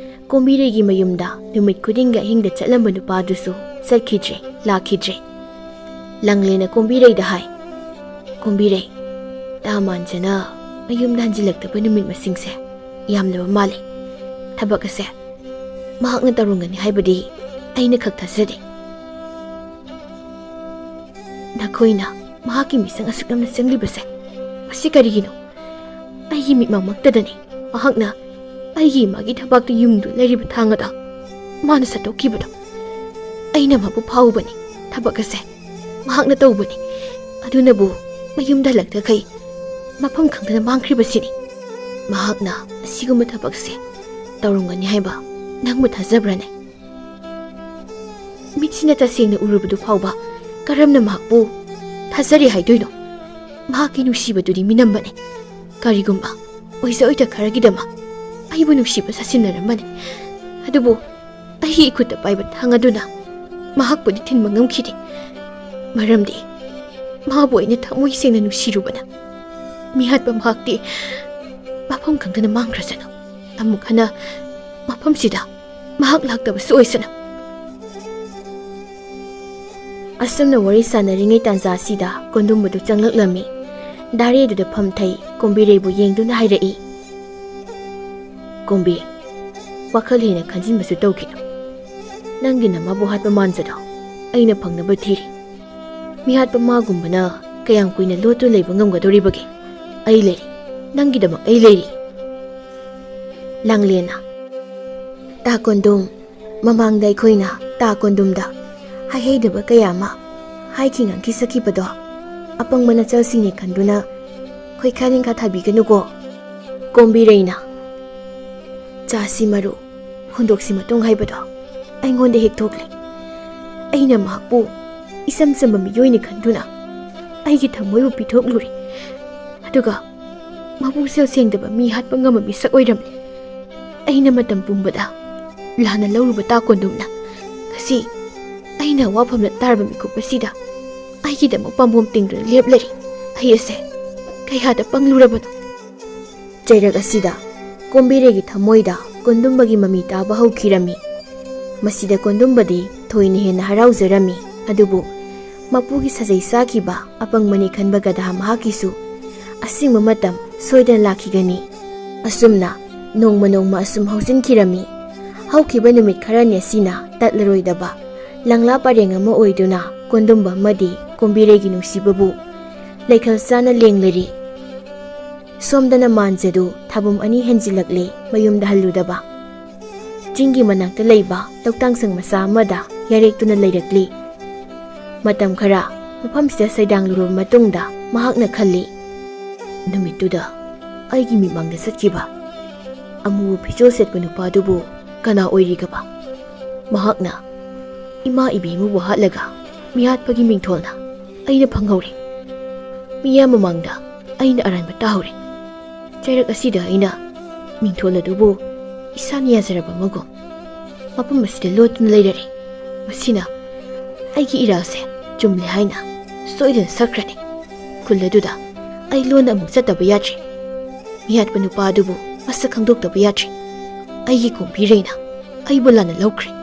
ꯀꯣꯝꯕꯤꯔꯩꯒꯤ ꯃꯌꯨꯝꯗ ꯅꯨꯃꯤꯠ ꯈꯨꯗꯤꯡꯒꯤ ꯑꯍꯤꯡꯗ ꯆꯠꯂꯝꯕ ꯅꯨꯄꯥꯗꯨꯁꯨ ꯆꯠꯈꯤꯗ꯭ꯔꯦ, ꯂꯥꯛꯈꯤꯗ꯭ꯔꯦ꯫ ꯂꯥꯡꯂꯦꯟꯅ ꯀꯣꯝꯕꯤꯔꯩꯗ ꯍꯥꯏ, ꯀꯣꯝꯕꯤꯔꯩ, ꯇꯥ ꯃꯥꯟꯖꯅ ꯃꯌꯨꯝꯗ ꯍꯟꯖꯤꯜꯂꯛꯇꯕ ꯅꯨꯃꯤꯠ ꯃꯁꯤꯡꯁꯦ ꯌꯥꯝꯂꯕ ꯃꯥꯜꯂꯤ꯫ ꯊꯕꯛ ꯑꯁꯦ ꯃꯍꯥꯛꯅ ꯇꯧꯔꯝꯒꯅꯤ ꯍꯥꯏꯕꯗꯤ ꯑꯩꯅ ꯈꯛ ꯊꯥꯖꯗꯦ꯫ ꯅꯈꯣꯏꯅ ꯃꯍꯥꯛꯀꯤ ꯃꯤꯆꯪ ꯑꯁꯨꯛ ꯌꯥꯝꯅ ꯆꯪꯂꯤꯕꯁꯦ ꯃꯁꯤ ꯀꯔꯤꯒꯤꯅꯣ? ꯑꯩꯒꯤ ꯃꯤꯠꯃꯛꯇꯗꯅꯤ ꯃꯍꯥꯛꯅ ꯑꯩꯒꯤ ꯏꯃꯥꯒꯤ ꯊꯕꯥꯛꯇ ꯌꯨꯡꯗꯨ ꯂꯩꯔꯤꯕ ꯊꯥꯡ ꯑꯗꯣ ꯃꯥꯅ ꯁꯠꯇꯣꯛꯈꯤꯕꯗꯣ꯫ ꯑꯩꯅ ꯃꯥꯕꯨ ꯐꯥꯎꯕꯅꯤ꯫ ꯊꯕꯛ ꯑꯁꯦ ꯃꯍꯥꯛꯅ ꯇꯧꯕꯅꯤ꯫ ꯑꯗꯨꯅꯕꯨ ꯃꯌꯨꯝꯗ ꯍꯜꯂꯛꯇꯈꯩ ꯃꯐꯝ ꯈꯪꯗꯅ ꯃꯥꯡꯈ꯭ꯔꯤꯕꯁꯤꯅꯤ꯫ ꯃꯍꯥꯛꯅ ꯑꯁꯤꯒꯨꯝꯕ ꯊꯕꯛꯁꯦ ꯇꯧꯔꯝꯒꯅꯤ ꯍꯥꯏꯕ ꯅꯪꯕꯨ ꯊꯥꯖꯕ꯭ꯔꯅꯦ? ꯃꯤꯠꯁꯤꯅ ꯇꯁꯦꯡꯅ ꯎꯔꯨꯕꯗꯨ ꯐꯥꯎꯕ ꯀꯔꯝꯅ ꯃꯍꯥꯛꯄꯨ ꯊꯥꯖꯔꯦ ꯍꯥꯏꯗꯣꯏꯅꯣ? ꯃꯍꯥꯛꯀꯤ ꯅꯨꯡꯁꯤꯕꯗꯨꯗꯤ ꯃꯤꯅꯝꯕꯅꯤ꯫ ꯀꯔꯤꯒꯨꯝꯕ ꯑꯣꯏꯖ ꯈꯔꯒꯤꯗꯃꯛ ꯑꯩꯕꯨ ꯅꯨꯡꯁꯤꯕ ꯁꯥꯁꯤꯟꯅꯔꯝꯕꯅꯤ꯫ ꯑꯗꯨꯕꯨ ꯑꯩꯒꯤ ꯏꯈꯨꯠꯇ ꯄꯥꯏꯕ ꯊꯥꯡ ꯑꯗꯨꯅ ꯃꯍꯥꯛꯄꯨꯗꯤ ꯊꯤꯟꯕ ꯉꯝꯈꯤꯗꯦ꯫ ꯃꯔꯝꯗꯤ ꯃꯥꯕꯨ ꯑꯩꯅ ꯊꯃꯣꯏ ꯁꯦꯡꯅ ꯅꯨꯡꯁꯤꯔꯨꯕꯅ꯫ ꯃꯤꯍꯥꯠꯄ ꯃꯍꯥꯛꯇꯤ ꯃꯐꯝ ꯈꯪꯗꯅ ꯃꯥꯡꯈ꯭ꯔꯁꯅꯨ꯫ ꯑꯃꯨꯛ ꯍꯟꯅ ꯃꯐꯝꯁꯤꯗ ꯃꯍꯥꯛ ꯂꯥꯛꯇꯕꯁꯨ ꯑꯣꯏꯁꯅꯨ꯫ ꯑꯁꯨꯝꯅ ꯋꯥꯔꯤ ꯁꯥꯟꯅꯔꯤꯉꯩ ꯇꯥꯟꯖꯥ ꯑꯁꯤꯗ ꯀꯣꯟꯗꯨꯝꯕꯗꯨ ꯆꯪꯂꯛꯂꯝꯃꯤ꯫ ꯗꯥꯔꯦꯗꯨꯗ ꯐꯝꯊꯩ ꯀꯣꯝꯕꯤꯔꯩꯕꯨ ꯌꯦꯡꯗꯨꯅ ꯍꯥꯏꯔꯛꯏ, ꯀꯣꯝꯕꯤ, ꯋꯥꯈꯜ ꯍꯦꯟꯅ ꯈꯟꯖꯤꯟꯕꯁꯨ ꯇꯧꯈꯤꯅꯨ꯫ ꯅꯪꯒꯤ ꯅꯃꯥꯕꯨ ꯍꯥꯠꯄ ꯃꯥꯟꯖꯗꯣ ꯑꯩꯅ ꯐꯪꯅꯕ ꯊꯤꯔꯤ꯫ ꯃꯤꯍꯥꯠꯄ ꯃꯥꯒꯨꯝꯕꯅ ꯀꯌꯥꯝ ꯀꯨꯏꯅ ꯂꯣꯠꯇꯨꯅ ꯂꯩꯕ ꯉꯝꯒꯗꯧꯔꯤꯕꯒꯦ? ꯑꯩ ꯂꯩꯔꯤ, ꯅꯪꯒꯤꯗꯃꯛ ꯑꯩ ꯂꯩꯔꯤ꯫ ꯂꯥꯡꯂꯦꯟꯅ, ꯇꯥ ꯀꯣꯟꯗꯨꯝ, ꯃꯃꯥꯡꯗ ꯑꯩꯈꯣꯏꯅ ꯇꯥ ꯀꯣꯟꯗꯨꯝꯗ ꯍꯥꯏꯍꯩꯗꯕ ꯀꯌꯥ ꯑꯃ ꯍꯥꯏꯈꯤ ꯉꯥꯡꯈꯤ ꯁꯛꯈꯤꯕꯗꯣ ꯑꯄꯪꯕ ꯅꯆꯜꯁꯤꯡꯅꯤ ꯈꯟꯗꯨꯅ ꯈꯣꯏꯈꯥ ꯅꯤꯡꯈꯥ ꯊꯥꯕꯤꯒꯅꯨꯀꯣ꯫ ꯀꯣꯝꯕꯤꯔꯩꯅ, ꯆꯥꯁꯤ ꯃꯔꯨ ꯍꯨꯟꯗꯣꯛꯁꯤ ꯃꯇꯨꯡ ꯍꯥꯏꯕꯗꯣ ꯑꯩꯉꯣꯟꯗ ꯍꯦꯛ ꯊꯣꯛꯂꯤ꯫ ꯑꯩꯅ ꯃꯍꯥꯛꯄꯨ ꯏꯆꯝ ꯆꯝꯕ ꯃꯤꯑꯣꯏꯅꯤ ꯈꯟꯗꯨꯅ ꯑꯩꯒꯤ ꯊꯃꯣꯏꯕꯨ ꯄꯤꯊꯣꯛꯂꯨꯔꯦ꯫ ꯑꯗꯨꯒ ꯃꯕꯨꯛꯆꯦꯜ ꯁꯦꯡꯗꯕ ꯃꯤ ꯍꯥꯠꯄ ꯉꯝꯕ ꯃꯤꯁꯛ ꯑꯣꯏꯔꯝꯂꯦ꯫ ꯑꯩꯅ ꯃꯇꯝ ꯄꯨꯝꯕꯗ ꯂꯥꯟꯅ ꯂꯧꯔꯨꯕ ꯇꯥ ꯀꯣꯟꯗꯨꯝꯅ ꯉꯁꯤ ꯑꯩꯅ ꯋꯥꯐꯝꯗ ꯇꯥꯔꯕ ꯃꯤꯀꯨꯞ ꯑꯁꯤꯗ ꯑꯩꯒꯤꯗꯃꯛ ꯄꯥꯝꯕꯣꯝ ꯇꯤꯡꯗꯨꯅ ꯂꯦꯞ ꯂꯩꯔꯤ ꯑꯩ ꯑꯁꯦ ꯀꯌꯥꯗ ꯄꯪꯂꯨꯔꯕꯅꯣ ꯆꯩꯔꯛ ꯑꯁꯤꯗ ꯀꯣꯝꯕꯤꯔꯩꯒꯤ ꯊꯃꯣꯏꯗ ꯀꯣꯟꯗꯨꯝꯕꯒꯤ ꯃꯃꯤ ꯇꯥꯕ ꯍꯧꯈꯤꯔꯝꯃꯤ ꯃꯁꯤꯗ ꯀꯣꯟꯗꯨꯝꯕꯗꯤ ꯊꯣꯏꯅ ꯍꯦꯟꯅ ꯍꯔꯥꯎꯖꯔꯝꯃꯤ ꯑꯗꯨꯕꯨ ꯃꯄꯨꯒꯤ ꯁꯥꯖꯩ ꯆꯥꯈꯤꯕ ꯑꯄꯪꯕꯅꯤ ꯈꯟꯕ ꯒꯙꯥ ꯃꯍꯥꯛꯀꯤꯁꯨ ꯑꯁꯤꯡꯕ ꯃꯇꯝ ꯁꯣꯏꯗꯅ ꯂꯥꯛꯈꯤꯒꯅꯤ ꯑꯁꯨꯝꯅ ꯅꯣꯡꯃ ꯑꯁꯨꯝ ꯍꯧꯖꯤꯟꯈꯤꯔꯝꯃꯤ ꯍꯧꯈꯤꯕ ꯅꯨꯃꯤꯠ ꯈꯔꯅꯤ ꯑꯁꯤꯅ ꯇꯠꯂꯔꯣꯏꯗꯕ ꯂꯪꯂꯥ ꯄꯔꯦꯡ ꯑꯃ ꯑꯣꯏꯗꯨꯅ ꯀꯣꯟꯗꯨꯝꯕ ꯑꯃꯗꯤ ꯀꯣꯝꯕꯤꯔꯩꯒꯤ ꯅꯨꯡꯁꯤꯕꯕꯨ ꯂꯩꯈꯜ ꯆꯥꯅ ꯂꯦꯡꯂꯔꯤ ꯁꯣꯝꯗꯅ ꯃꯥꯟꯖꯗꯨ ꯊꯥꯕꯨꯝ ꯑꯅꯤ ꯍꯦꯟꯖꯤꯜꯂꯛꯂꯤ ꯃꯌꯨꯝꯗ ꯍꯜꯂꯨꯗꯕ ꯆꯤꯡꯒꯤ ꯃꯅꯥꯛꯇ ꯂꯩꯕ ꯂꯧꯇꯥꯡꯁꯪ ꯃꯆꯥ ꯑꯃꯗ ꯌꯥꯔꯦꯛꯇꯨꯅ ꯂꯩꯔꯛꯂꯤ ꯃꯇꯝ ꯈꯔ ꯃꯐꯝꯁꯤꯗ ꯁꯩꯗꯥꯡꯂꯨꯔꯕ ꯃꯇꯨꯡꯗ ꯃꯍꯥꯛꯅ ꯈꯜꯂꯤ ꯅꯨꯃꯤꯠꯇꯨꯗ ꯑꯩꯒꯤ ꯃꯤꯃꯥꯡꯗ ꯆꯠꯈꯤꯕ ꯑꯃꯨꯕ ꯐꯤꯖꯣꯜ ꯁꯦꯠꯄ ꯅꯨꯄꯥꯗꯨꯕు ꯀꯅꯥ ꯑꯣꯏꯔꯤꯒꯕ ꯃꯍꯥꯛꯅ ꯏꯃꯥ ꯏꯕꯦꯝꯃꯕꯨ ꯍꯥꯠꯂꯒ ꯃꯤꯍꯥꯠꯄꯒꯤ ꯃꯤꯡꯊꯣꯜꯅ ꯑꯩꯅ ꯐꯪꯍꯧꯔꯦ ꯃꯤꯌꯥꯝ ꯃꯃꯥꯡꯗ ꯑꯩꯅ ꯑꯔꯥꯟꯕ ꯇꯥꯍꯧꯔꯦ ꯆꯩꯔꯛ ꯑꯁꯤꯗ ꯑꯩꯅ ꯃꯤꯡꯊꯣꯜ ꯑꯗꯨꯕꯨ ꯏꯁꯥꯅ ꯌꯥꯖꯔꯕ ꯑꯃꯒꯨꯝ ꯃꯐꯝ ꯑꯁꯤꯗ ꯂꯣꯠꯇꯨꯅ ꯂꯩꯔꯔꯦ ꯃꯁꯤꯅ ꯑꯩꯒꯤ ꯏꯔꯥꯜꯁꯦ ꯆꯨꯝꯂꯦ ꯍꯥꯏꯅ ꯁꯣꯏꯗꯅ ꯁꯛꯈ꯭ꯔꯅꯤ ꯈꯨꯜ ꯑꯗꯨꯗ ꯑꯩ ꯂꯣꯟꯅ ꯑꯃꯨꯛ ꯆꯠꯇꯕ ꯌꯥꯗ꯭ꯔꯦ ꯃꯤꯍꯥꯠꯄ ꯅꯨꯄꯥ ꯑꯗꯨꯕꯨ ꯃꯁꯛ ꯈꯪꯗꯣꯛꯇꯕ ꯌꯥꯗ꯭ꯔꯦ ꯑꯩꯒꯤ ꯀꯣꯝꯕꯤꯔꯩꯅ ꯑꯩꯕꯨ ꯂꯥꯟꯅ ꯂꯧꯈ꯭ꯔꯦ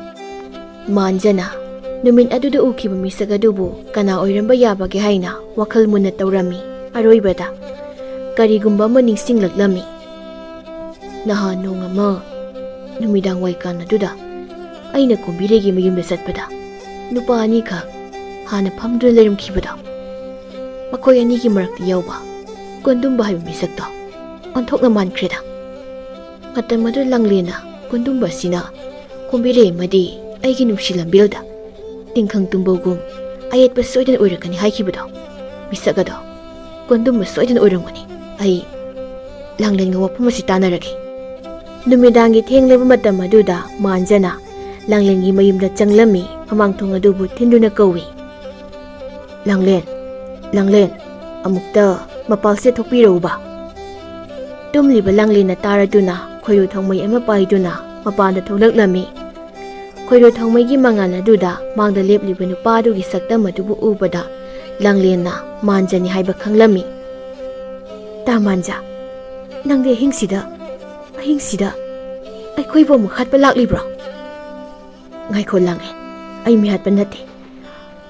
ꯃꯥꯟꯖꯅ ꯅꯨꯃꯤꯠ ꯑꯗꯨꯗ ꯎꯈꯤꯕ ꯃꯤꯁꯛ ꯑꯗꯨꯕꯨ ꯀꯅꯥ ꯑꯣꯏꯔꯝꯕ ꯌꯥꯕꯒꯦ ꯍꯥꯏꯅ ꯋꯥꯈꯜ ꯃꯨꯟꯅ ꯇꯧꯔꯝꯃꯤ ꯑꯔꯣꯏꯕꯗ ꯀꯔꯤꯒꯨꯝꯕ ꯑꯃ ꯅꯤꯡꯁꯤꯡꯂꯛꯂꯝꯃꯤ ꯅꯍꯥꯟ ꯅꯣꯡ ꯑꯃ ꯅꯨꯃꯤꯗꯥꯡ ꯋꯥꯏꯀꯥꯟ ꯑꯗꯨꯗ ꯑꯩꯅ ꯀꯣꯝꯕꯤꯔꯩꯒꯤ ꯃꯌꯨꯝꯗ ꯆꯠꯄꯗ ꯅꯨꯄꯥ ꯑꯅꯤꯈꯛ ꯍꯥꯟꯅ ꯐꯝꯗꯨꯅ ꯂꯩꯔꯝꯈꯤꯕꯗꯣ ꯃꯈꯣꯏ ꯑꯅꯤꯒꯤ ꯃꯔꯛꯇ ꯌꯥꯎꯕ ꯀꯣꯟꯗꯨꯝꯕ ꯍꯥꯏꯕ ꯃꯤꯁꯛꯇꯣ ꯑꯣꯟꯊꯣꯛꯅ ꯃꯥꯟꯈ꯭ꯔꯦꯗ ꯃꯇꯝ ꯑꯗꯨ ꯂꯪꯂꯦꯟꯅ ꯀꯣꯟꯗꯨꯝꯕ ꯑꯁꯤꯅ ꯀꯣꯝꯕꯤꯔꯩ ꯑꯃꯗꯤ ꯑꯩꯒꯤ ꯅꯨꯡꯁꯤ ꯂꯝꯕꯦꯜꯗ ꯇꯤꯡꯈꯪ ꯇꯨꯝꯕꯒꯨꯝ ꯑꯌꯦꯠꯄ ꯁꯣꯏꯗꯅ ꯑꯣꯏꯔꯛꯀꯅꯤ ꯍꯥꯏꯈꯤꯕꯗꯣ ꯃꯤꯁꯛ ꯑꯗꯣ ꯀꯣꯟꯗꯨꯝꯕ ꯁꯣꯏꯗꯅ ꯑꯣꯏꯔꯝꯒꯅꯤ ꯑꯩ ꯂꯪꯂꯦꯟꯒ ꯋꯥꯐꯝ ꯑꯁꯤ ꯇꯥꯟꯅꯔꯒꯦ ꯅꯨꯃꯤꯗꯥꯡꯒꯤ ꯊꯦꯡꯂꯕ ꯃꯇꯝ ꯑꯗꯨꯗ ꯃꯥꯟꯖꯅ ꯂꯪꯂꯦꯟꯒꯤ ꯃꯌꯨꯝꯗ ꯆꯪꯂꯝꯃꯤ ꯃꯃꯥꯡꯊꯣꯡ ꯑꯗꯨꯕꯨ ꯊꯤꯟꯗꯨꯅ ꯀꯧꯏ ꯂꯪꯂꯦꯟ ꯑꯃꯨꯛꯇ ꯃꯄꯥꯜꯁꯦ ꯊꯣꯛꯄꯤꯔꯛꯎꯕ ꯇꯨꯝꯂꯤꯕ ꯂꯪꯂꯦꯟꯅ ꯇꯥꯔꯗꯨꯅ ꯈꯣꯏꯔꯨ ꯊꯥꯎꯃꯩ ꯑꯃ ꯄꯥꯏꯗꯨꯅ ꯃꯄꯥꯟꯗ ꯊꯣꯛꯂꯛꯂꯝꯃꯤ ꯈꯣꯏꯔꯨ ꯊꯥꯎꯃꯩꯒꯤ ꯃꯉꯥꯜ ꯑꯗꯨꯗ ꯃꯥꯡꯗ ꯂꯦꯞꯂꯤꯕ ꯅꯨꯄꯥꯗꯨꯒꯤ ꯁꯛꯇꯝ ꯑꯗꯨꯕꯨ ꯎꯕꯗ ꯂꯪꯂꯦꯟꯅ ꯃꯥꯟꯖꯅꯤ ꯍꯥꯏꯕ ꯈꯪꯂꯝꯃꯤ ꯇꯥ ꯃꯥꯟꯖ ꯅꯪꯗꯤ ꯑꯍꯤꯡꯁꯤꯗ ꯑꯩꯈꯣꯏꯕꯨ ꯑꯃꯨꯛ ꯍꯥꯠꯄ ꯂꯥꯛꯂꯤꯕ꯭ꯔꯣ ꯉꯥꯏꯈꯣ ꯂꯪꯂꯦꯟ ꯑꯩ ꯃꯤꯍꯥꯠꯄ ꯅꯠꯇꯦ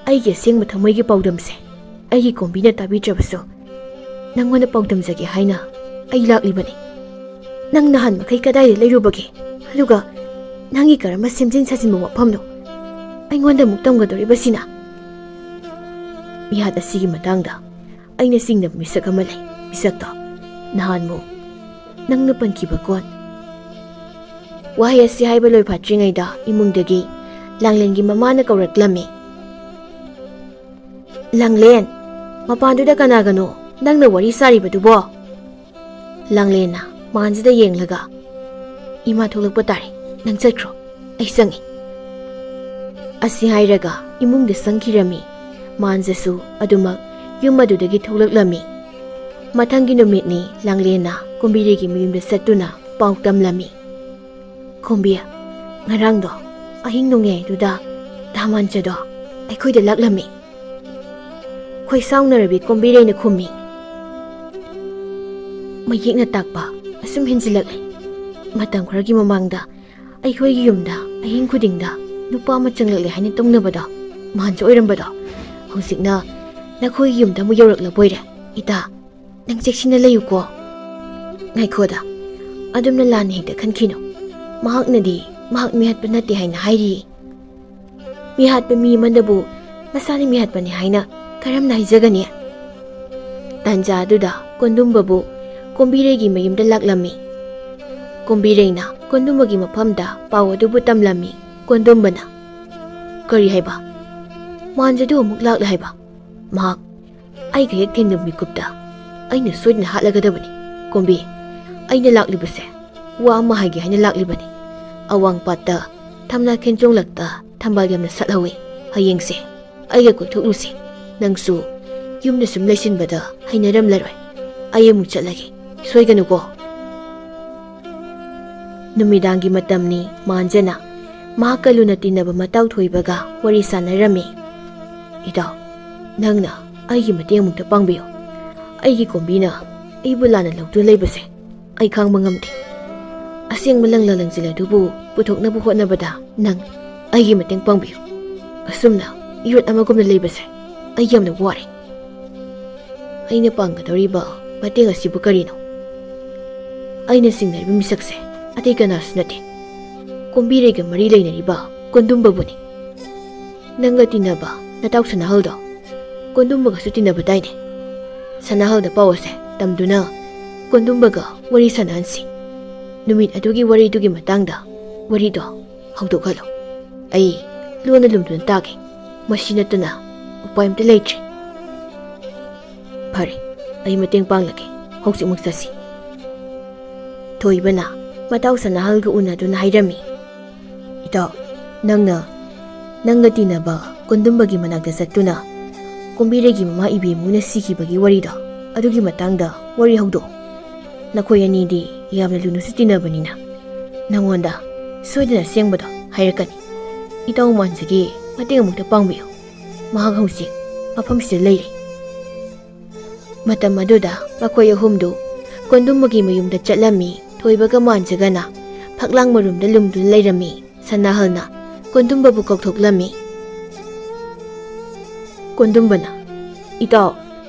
ꯑꯩꯒꯤ ꯑꯁꯦꯡꯕ ꯊꯃꯣꯏꯒꯤ ꯄꯥꯎꯗꯝꯁꯦ ꯑꯩꯒꯤ ꯀꯣꯝꯕꯤꯅ ꯇꯥꯕꯤꯗ꯭ꯔꯕꯁꯨ ꯅꯪꯉꯣꯟꯗ ꯄꯥꯎꯗꯝꯖꯒꯦ ꯍꯥꯏꯅ ꯑꯩ ꯂꯥꯛꯂꯤꯕꯅꯤ ꯅꯪ ꯅꯍꯥꯟ ꯃꯈꯩ ꯀꯗꯥꯏꯗ ꯂꯩꯔꯨꯕꯒꯦ ꯑꯗꯨꯒ ꯅꯪꯒꯤ ꯀꯔꯝꯕ ꯁꯦꯝꯖꯤꯟ ꯁꯥꯖꯤꯟꯕ ꯋꯥꯐꯝꯅꯣ ꯑꯩꯉꯣꯟꯗ ꯑꯃꯨꯛ ꯇꯝꯒꯗꯧꯔꯤꯕꯁꯤꯅ ꯃꯤꯍꯥꯠ ꯑꯁꯤꯒꯤ ꯃꯇꯥꯡꯗ ꯑꯩꯅ ꯆꯤꯡꯅꯕ ꯃꯤꯁꯛ ꯑꯃ ꯂꯩ ꯃꯤꯁꯛꯇꯣ ꯅꯍꯥꯟꯃꯨꯛ ꯅꯪꯅ ꯄꯟꯈꯤꯕ ꯀꯣꯟ ꯋꯥꯍꯩ ꯑꯁꯤ ꯍꯥꯏꯕ ꯂꯣꯏꯐꯥꯠꯇ꯭ꯔꯤꯉꯩꯗ ꯏꯃꯨꯡꯗꯒꯤ ꯂꯪꯂꯦꯟꯒꯤ ꯃꯃꯥꯅ ꯀꯧꯔꯛꯂꯝꯃꯤ ꯂꯪꯂꯦꯟ ꯃꯄꯥꯟꯗꯨꯗ ꯀꯅꯥꯒꯅꯣ ꯅꯪꯅ ꯋꯥꯔꯤ ꯁꯥꯔꯤꯕꯗꯨꯕꯣ ꯂꯪꯂꯦꯟꯅ ꯃꯥꯟꯖꯗ ꯌꯦꯡꯂꯒ ꯏꯃꯥ ꯊꯣꯛꯂꯛꯄ ꯇꯥꯔꯦ ꯅꯪ ꯆꯠꯈ꯭ꯔꯣ ꯑꯩ ꯆꯪꯉꯤ ꯑꯁꯤ ꯍꯥꯏꯔꯒ ꯏꯃꯨꯡꯗ ꯆꯪꯈꯤꯔꯝꯃꯤ ꯃꯥꯟꯖꯁꯨ ꯑꯗꯨꯃꯛ ꯌꯨꯝ ꯑꯗꯨꯗꯒꯤ ꯊꯣꯛꯂꯛꯂꯝꯃꯤ ꯃꯊꯪꯒꯤ ꯅꯨꯃꯤꯠꯅꯤ ꯂꯪꯂꯦꯟꯅ ꯀꯣꯝꯕꯤꯔꯩꯒꯤ ꯃꯌꯨꯝꯗ ꯆꯠꯇꯨꯅ ꯄꯥꯎ ꯇꯝꯂꯝꯃꯤ ꯀꯣꯝꯕꯤ ꯉꯔꯥꯡꯗꯣ ꯑꯍꯤꯡ ꯅꯣꯡꯌꯥꯏꯗꯨꯗ ꯃꯥꯟꯖꯗꯣ ꯑꯩꯈꯣꯏꯗ ꯂꯥꯛꯂꯝꯃꯤ ꯈꯣꯏꯁꯥꯎꯅꯔꯕꯤ ꯀꯣꯝꯕꯤꯔꯩꯅ ꯈꯨꯝꯃꯤ ꯃꯌꯦꯛꯅ ꯇꯥꯛꯄ ꯑꯁꯨꯝ ꯍꯦꯟꯖꯤꯜꯂꯛꯂꯦ ꯃꯇꯝ ꯈꯔꯒꯤ ꯃꯃꯥꯡꯗ ꯑꯩꯈꯣꯏꯒꯤ ꯌꯨꯝꯗ ꯑꯍꯤꯡ ꯈꯨꯗꯤꯡꯗ ꯅꯨꯄꯥ ꯑꯃ ꯆꯪꯂꯛꯂꯦ ꯍꯥꯏꯅ ꯇꯧꯅꯕꯗꯣ ꯃꯥꯟꯖ ꯑꯣꯏꯔꯝꯕꯗꯣ ꯍꯧꯖꯤꯛꯅ ꯅꯈꯣꯏꯒꯤ ꯌꯨꯝꯗ ꯑꯃꯨꯛ ꯌꯧꯔꯛꯂꯕꯣꯏꯔꯦ ꯏꯇꯥ ꯅꯪ ꯆꯦꯛꯁꯤꯟꯅ ꯂꯩꯌꯨꯀꯣ ꯉꯥꯏꯈꯣꯗ ꯑꯗꯨꯝꯅ ꯂꯥꯟꯅ ꯍꯦꯛꯇ ꯈꯟꯈꯤꯅꯨ ꯃꯍꯥꯛꯅꯗꯤ ꯃꯍꯥꯛ ꯃꯤꯍꯥꯠꯄ ꯅꯠꯇꯦ ꯍꯥꯏꯅ ꯍꯥꯏꯔꯤꯌꯦ ꯃꯤꯍꯥꯠꯄ ꯃꯤ ꯑꯃꯅꯕꯨ ꯃꯁꯥꯅ ꯃꯤꯍꯥꯠꯄꯅꯤ ꯍꯥꯏꯅ ꯀꯔꯝꯅ ꯍꯥꯏꯖꯒꯅꯤ ꯇꯥꯟꯖꯥ ꯑꯗꯨꯗ ꯀꯣꯟꯗꯨꯝꯕꯕꯨ ꯀꯣꯝꯕꯤꯔꯩꯒꯤ ꯃꯌꯨꯝꯗ ꯂꯥꯛꯂꯝꯃꯤ ꯀꯣꯝꯕꯤꯔꯩꯅ ꯀꯣꯟꯗꯨꯝꯕꯒꯤ ꯃꯐꯝꯗ ꯄꯥꯎ ꯑꯗꯨꯕꯨ ꯇꯝꯂꯝꯃꯤ ꯀꯣꯟꯗꯨꯝꯕꯅ ꯀꯔꯤ ꯍꯥꯏꯕ ꯃꯥꯟꯖꯗꯨ ꯑꯃꯨꯛ ꯂꯥꯛꯂꯦ ꯍꯥꯏꯕ ꯃꯍꯥꯛ ꯑꯩꯒ ꯍꯦꯛ ꯊꯦꯡꯅꯕ ꯃꯤꯀꯨꯞꯇ ꯑꯩꯅ ꯁꯣꯏꯗꯅ ꯍꯥꯠꯂꯒꯗꯕꯅꯤ ꯀꯣꯝꯕꯤ ꯑꯩꯅ ꯂꯥꯛꯂꯤꯕꯁꯦ ꯋꯥ ꯑꯃ ꯍꯥꯏꯒꯦ ꯍꯥꯏꯅ ꯂꯥꯛꯂꯤꯕꯅꯤ ꯑꯋꯥꯡꯄꯥꯠꯇ ꯊꯝꯅꯥ ꯈꯦꯟꯖꯣꯡꯂꯛꯇ ꯊꯝꯕꯥꯜ ꯌꯥꯝꯅ ꯁꯥꯠꯍꯧꯏ ꯍꯌꯦꯡꯁꯦ ꯑꯩꯒ ꯀꯣꯏꯊꯣꯛꯂꯨꯁꯤ ꯅꯪꯁꯨ ꯌꯨꯝꯗ ꯁꯨꯝ ꯂꯩꯁꯤꯟꯕꯗ ꯍꯩꯅꯔꯝꯂꯔꯣꯏ ꯑꯩ ꯑꯃꯨꯛ ꯆꯠꯂꯒꯦ ꯁꯣꯏꯒꯅꯨꯀꯣ ꯅꯨꯃꯤꯗꯥꯡꯒꯤ ꯃꯇꯝꯅꯤ ꯃꯥꯟꯖꯅ ꯃꯍꯥꯛꯀ ꯂꯨꯅ ꯇꯤꯟꯅꯕ ꯃꯇꯥꯎ ꯊꯣꯏꯕꯒ ꯋꯥꯔꯤ ꯁꯥꯟꯅꯔꯝꯃꯤ꯫ ꯏꯇꯥꯎ, ꯅꯪꯅ ꯑꯩꯒꯤ ꯃꯇꯦꯡ ꯑꯃꯨꯛꯇ ꯄꯥꯡꯕꯤꯌꯨ꯫ ꯑꯩꯒꯤ ꯀꯣꯝꯕꯤꯅ ꯑꯩꯕꯨ ꯂꯥꯟꯅ ꯂꯧꯗꯨꯅ ꯂꯩꯕꯁꯦ ꯑꯩ ꯈꯥꯡꯕ ꯉꯝꯗꯦ꯫ ꯑꯁꯦꯡꯕ ꯂꯪꯂꯥ ꯂꯪꯖꯤꯜ ꯑꯗꯨꯕꯨ ꯄꯨꯊꯣꯛꯅꯕ ꯍꯣꯠꯅꯕꯗ ꯅꯪ ꯑꯩꯒꯤ ꯃꯇꯦꯡ ꯄꯥꯡꯕꯤꯌꯨ꯫ ꯑꯁꯨꯝꯅ ꯏꯔꯣꯠ ꯑꯃꯒꯨꯝꯅ ꯂꯩꯕꯁꯦ ꯑꯩ ꯌꯥꯝꯅ ꯋꯥꯔꯦ꯫ ꯑꯩꯅ ꯄꯥꯡꯒꯗꯧꯔꯤꯕ ꯃꯇꯦꯡ ꯑꯁꯤꯕꯨ ꯀꯔꯤꯅꯣ? ꯑꯩꯅ ꯆꯤꯡꯅꯔꯤꯕ ꯃꯤꯁꯛꯁꯦ ꯑꯇꯩ ꯀꯅꯥꯁꯨ ꯅꯠꯇꯦ, ꯀꯣꯝꯕꯤꯔꯩꯒ ꯃꯔꯤ ꯂꯩꯅꯔꯤꯕ ꯀꯣꯟꯗꯨꯝꯕꯕꯨꯅꯤ꯫ ꯅꯪꯒ ꯇꯤꯟꯅꯕ ꯅꯇꯥꯎ ꯁꯅꯥꯍꯜꯗꯣ ꯀꯣꯟꯗꯨꯝꯕꯒꯁꯨ ꯇꯤꯟꯅꯕꯗꯥꯏꯅꯦ꯫ ꯁꯅꯥꯍꯜꯗ ꯄꯥꯎ ꯑꯁꯦ ꯇꯝꯗꯨꯅ ꯀꯣꯟꯗꯨꯝꯕꯒ ꯋꯥꯔꯤ ꯁꯥꯟꯅꯍꯟꯁꯤ꯫ ꯅꯨꯃꯤꯠ ꯑꯗꯨꯒꯤ ꯋꯥꯔꯤꯗꯨꯒꯤ ꯃꯇꯥꯡꯗ ꯋꯥꯔꯤꯗꯣ ꯍꯧꯗꯣꯛꯍꯜꯂꯣ꯫ ꯑꯩ ꯂꯣꯟꯅ ꯂꯨꯝꯗꯨꯅ ꯇꯥꯒꯦ꯫ ꯃꯁꯤ ꯅꯠꯇꯅ ꯎꯄꯥꯏ ꯑꯝꯇ ꯂꯩꯇ꯭ꯔꯦ꯫ ꯐꯔꯦ, ꯑꯩ ꯃꯇꯦꯡ ꯄꯥꯡꯂꯒꯦ꯫ ꯍꯧꯖꯤꯛꯃꯛ ꯆꯠꯁꯤ꯫ ꯊꯣꯏꯕꯅ ꯃꯇꯥꯎ ꯁꯅꯥꯍꯜꯒ ꯎꯅꯗꯨꯅ ꯍꯥꯏꯔꯝꯃꯤ꯫ ꯏꯇꯥꯎ, ꯅꯪꯒ ꯇꯤꯟꯅꯕ ꯀꯣꯟꯗꯨꯝꯕꯒꯤ ꯃꯅꯥꯛꯇ ꯆꯠꯇꯨꯅ ꯀꯣꯝꯕꯤꯔꯩꯒꯤ ꯃꯃꯥ ꯏꯕꯦꯝꯃꯨꯅ ꯁꯤꯈꯤꯕꯒꯤ ꯋꯥꯔꯤꯗꯣ ꯑꯗꯨꯒꯤ ꯃꯇꯥꯡꯗ ꯋꯥꯔꯤ ꯍꯧꯗꯣꯛꯑꯣ꯫ ꯅꯈꯣꯏ ꯑꯅꯤꯗꯤ ꯌꯥꯝꯅ ꯂꯨꯅꯁꯨ ꯇꯤꯟꯅꯕꯅꯤꯅ ꯅꯪꯉꯣꯟꯗ ꯁꯣꯏꯗꯅ ꯑꯁꯦꯡꯕꯗꯣ ꯍꯥꯏꯔꯛꯀꯅꯤ꯫ ꯏꯇꯥꯎ ꯃꯥꯟꯖꯒꯦ ꯃꯇꯦꯡ ꯑꯃꯨꯛꯇ ꯄꯥꯡꯕꯤꯌꯨ꯫ ꯃꯍꯥꯛ ꯍꯧꯖꯤꯛ ꯃꯐꯝꯁꯤꯗ ꯂꯩꯔꯦ꯫ ꯃꯇꯝ ꯑꯗꯨꯗ ꯃꯈꯣꯏ ꯑꯍꯨꯝꯗꯨ ꯀꯣꯟꯗꯨꯝꯕꯒꯤ ꯃꯌꯨꯝꯗ ꯆꯠꯂꯝꯃꯤ꯫ ꯊꯣꯏꯕꯒ ꯃꯥꯟꯖꯒꯅ ꯐꯛꯂꯥꯡ ꯃꯔꯨꯝꯗ ꯂꯨꯝꯗꯨꯅ ꯂꯩꯔꯝꯃꯤ꯫ ꯁꯅꯥꯍꯜꯅ ꯀꯣꯟꯗꯨꯝꯕꯕꯨ ꯀꯧꯊꯣꯛꯂꯝꯃꯤ꯫ ꯀꯣꯟꯗꯨꯝꯕꯅ, ꯏꯇꯥꯎ,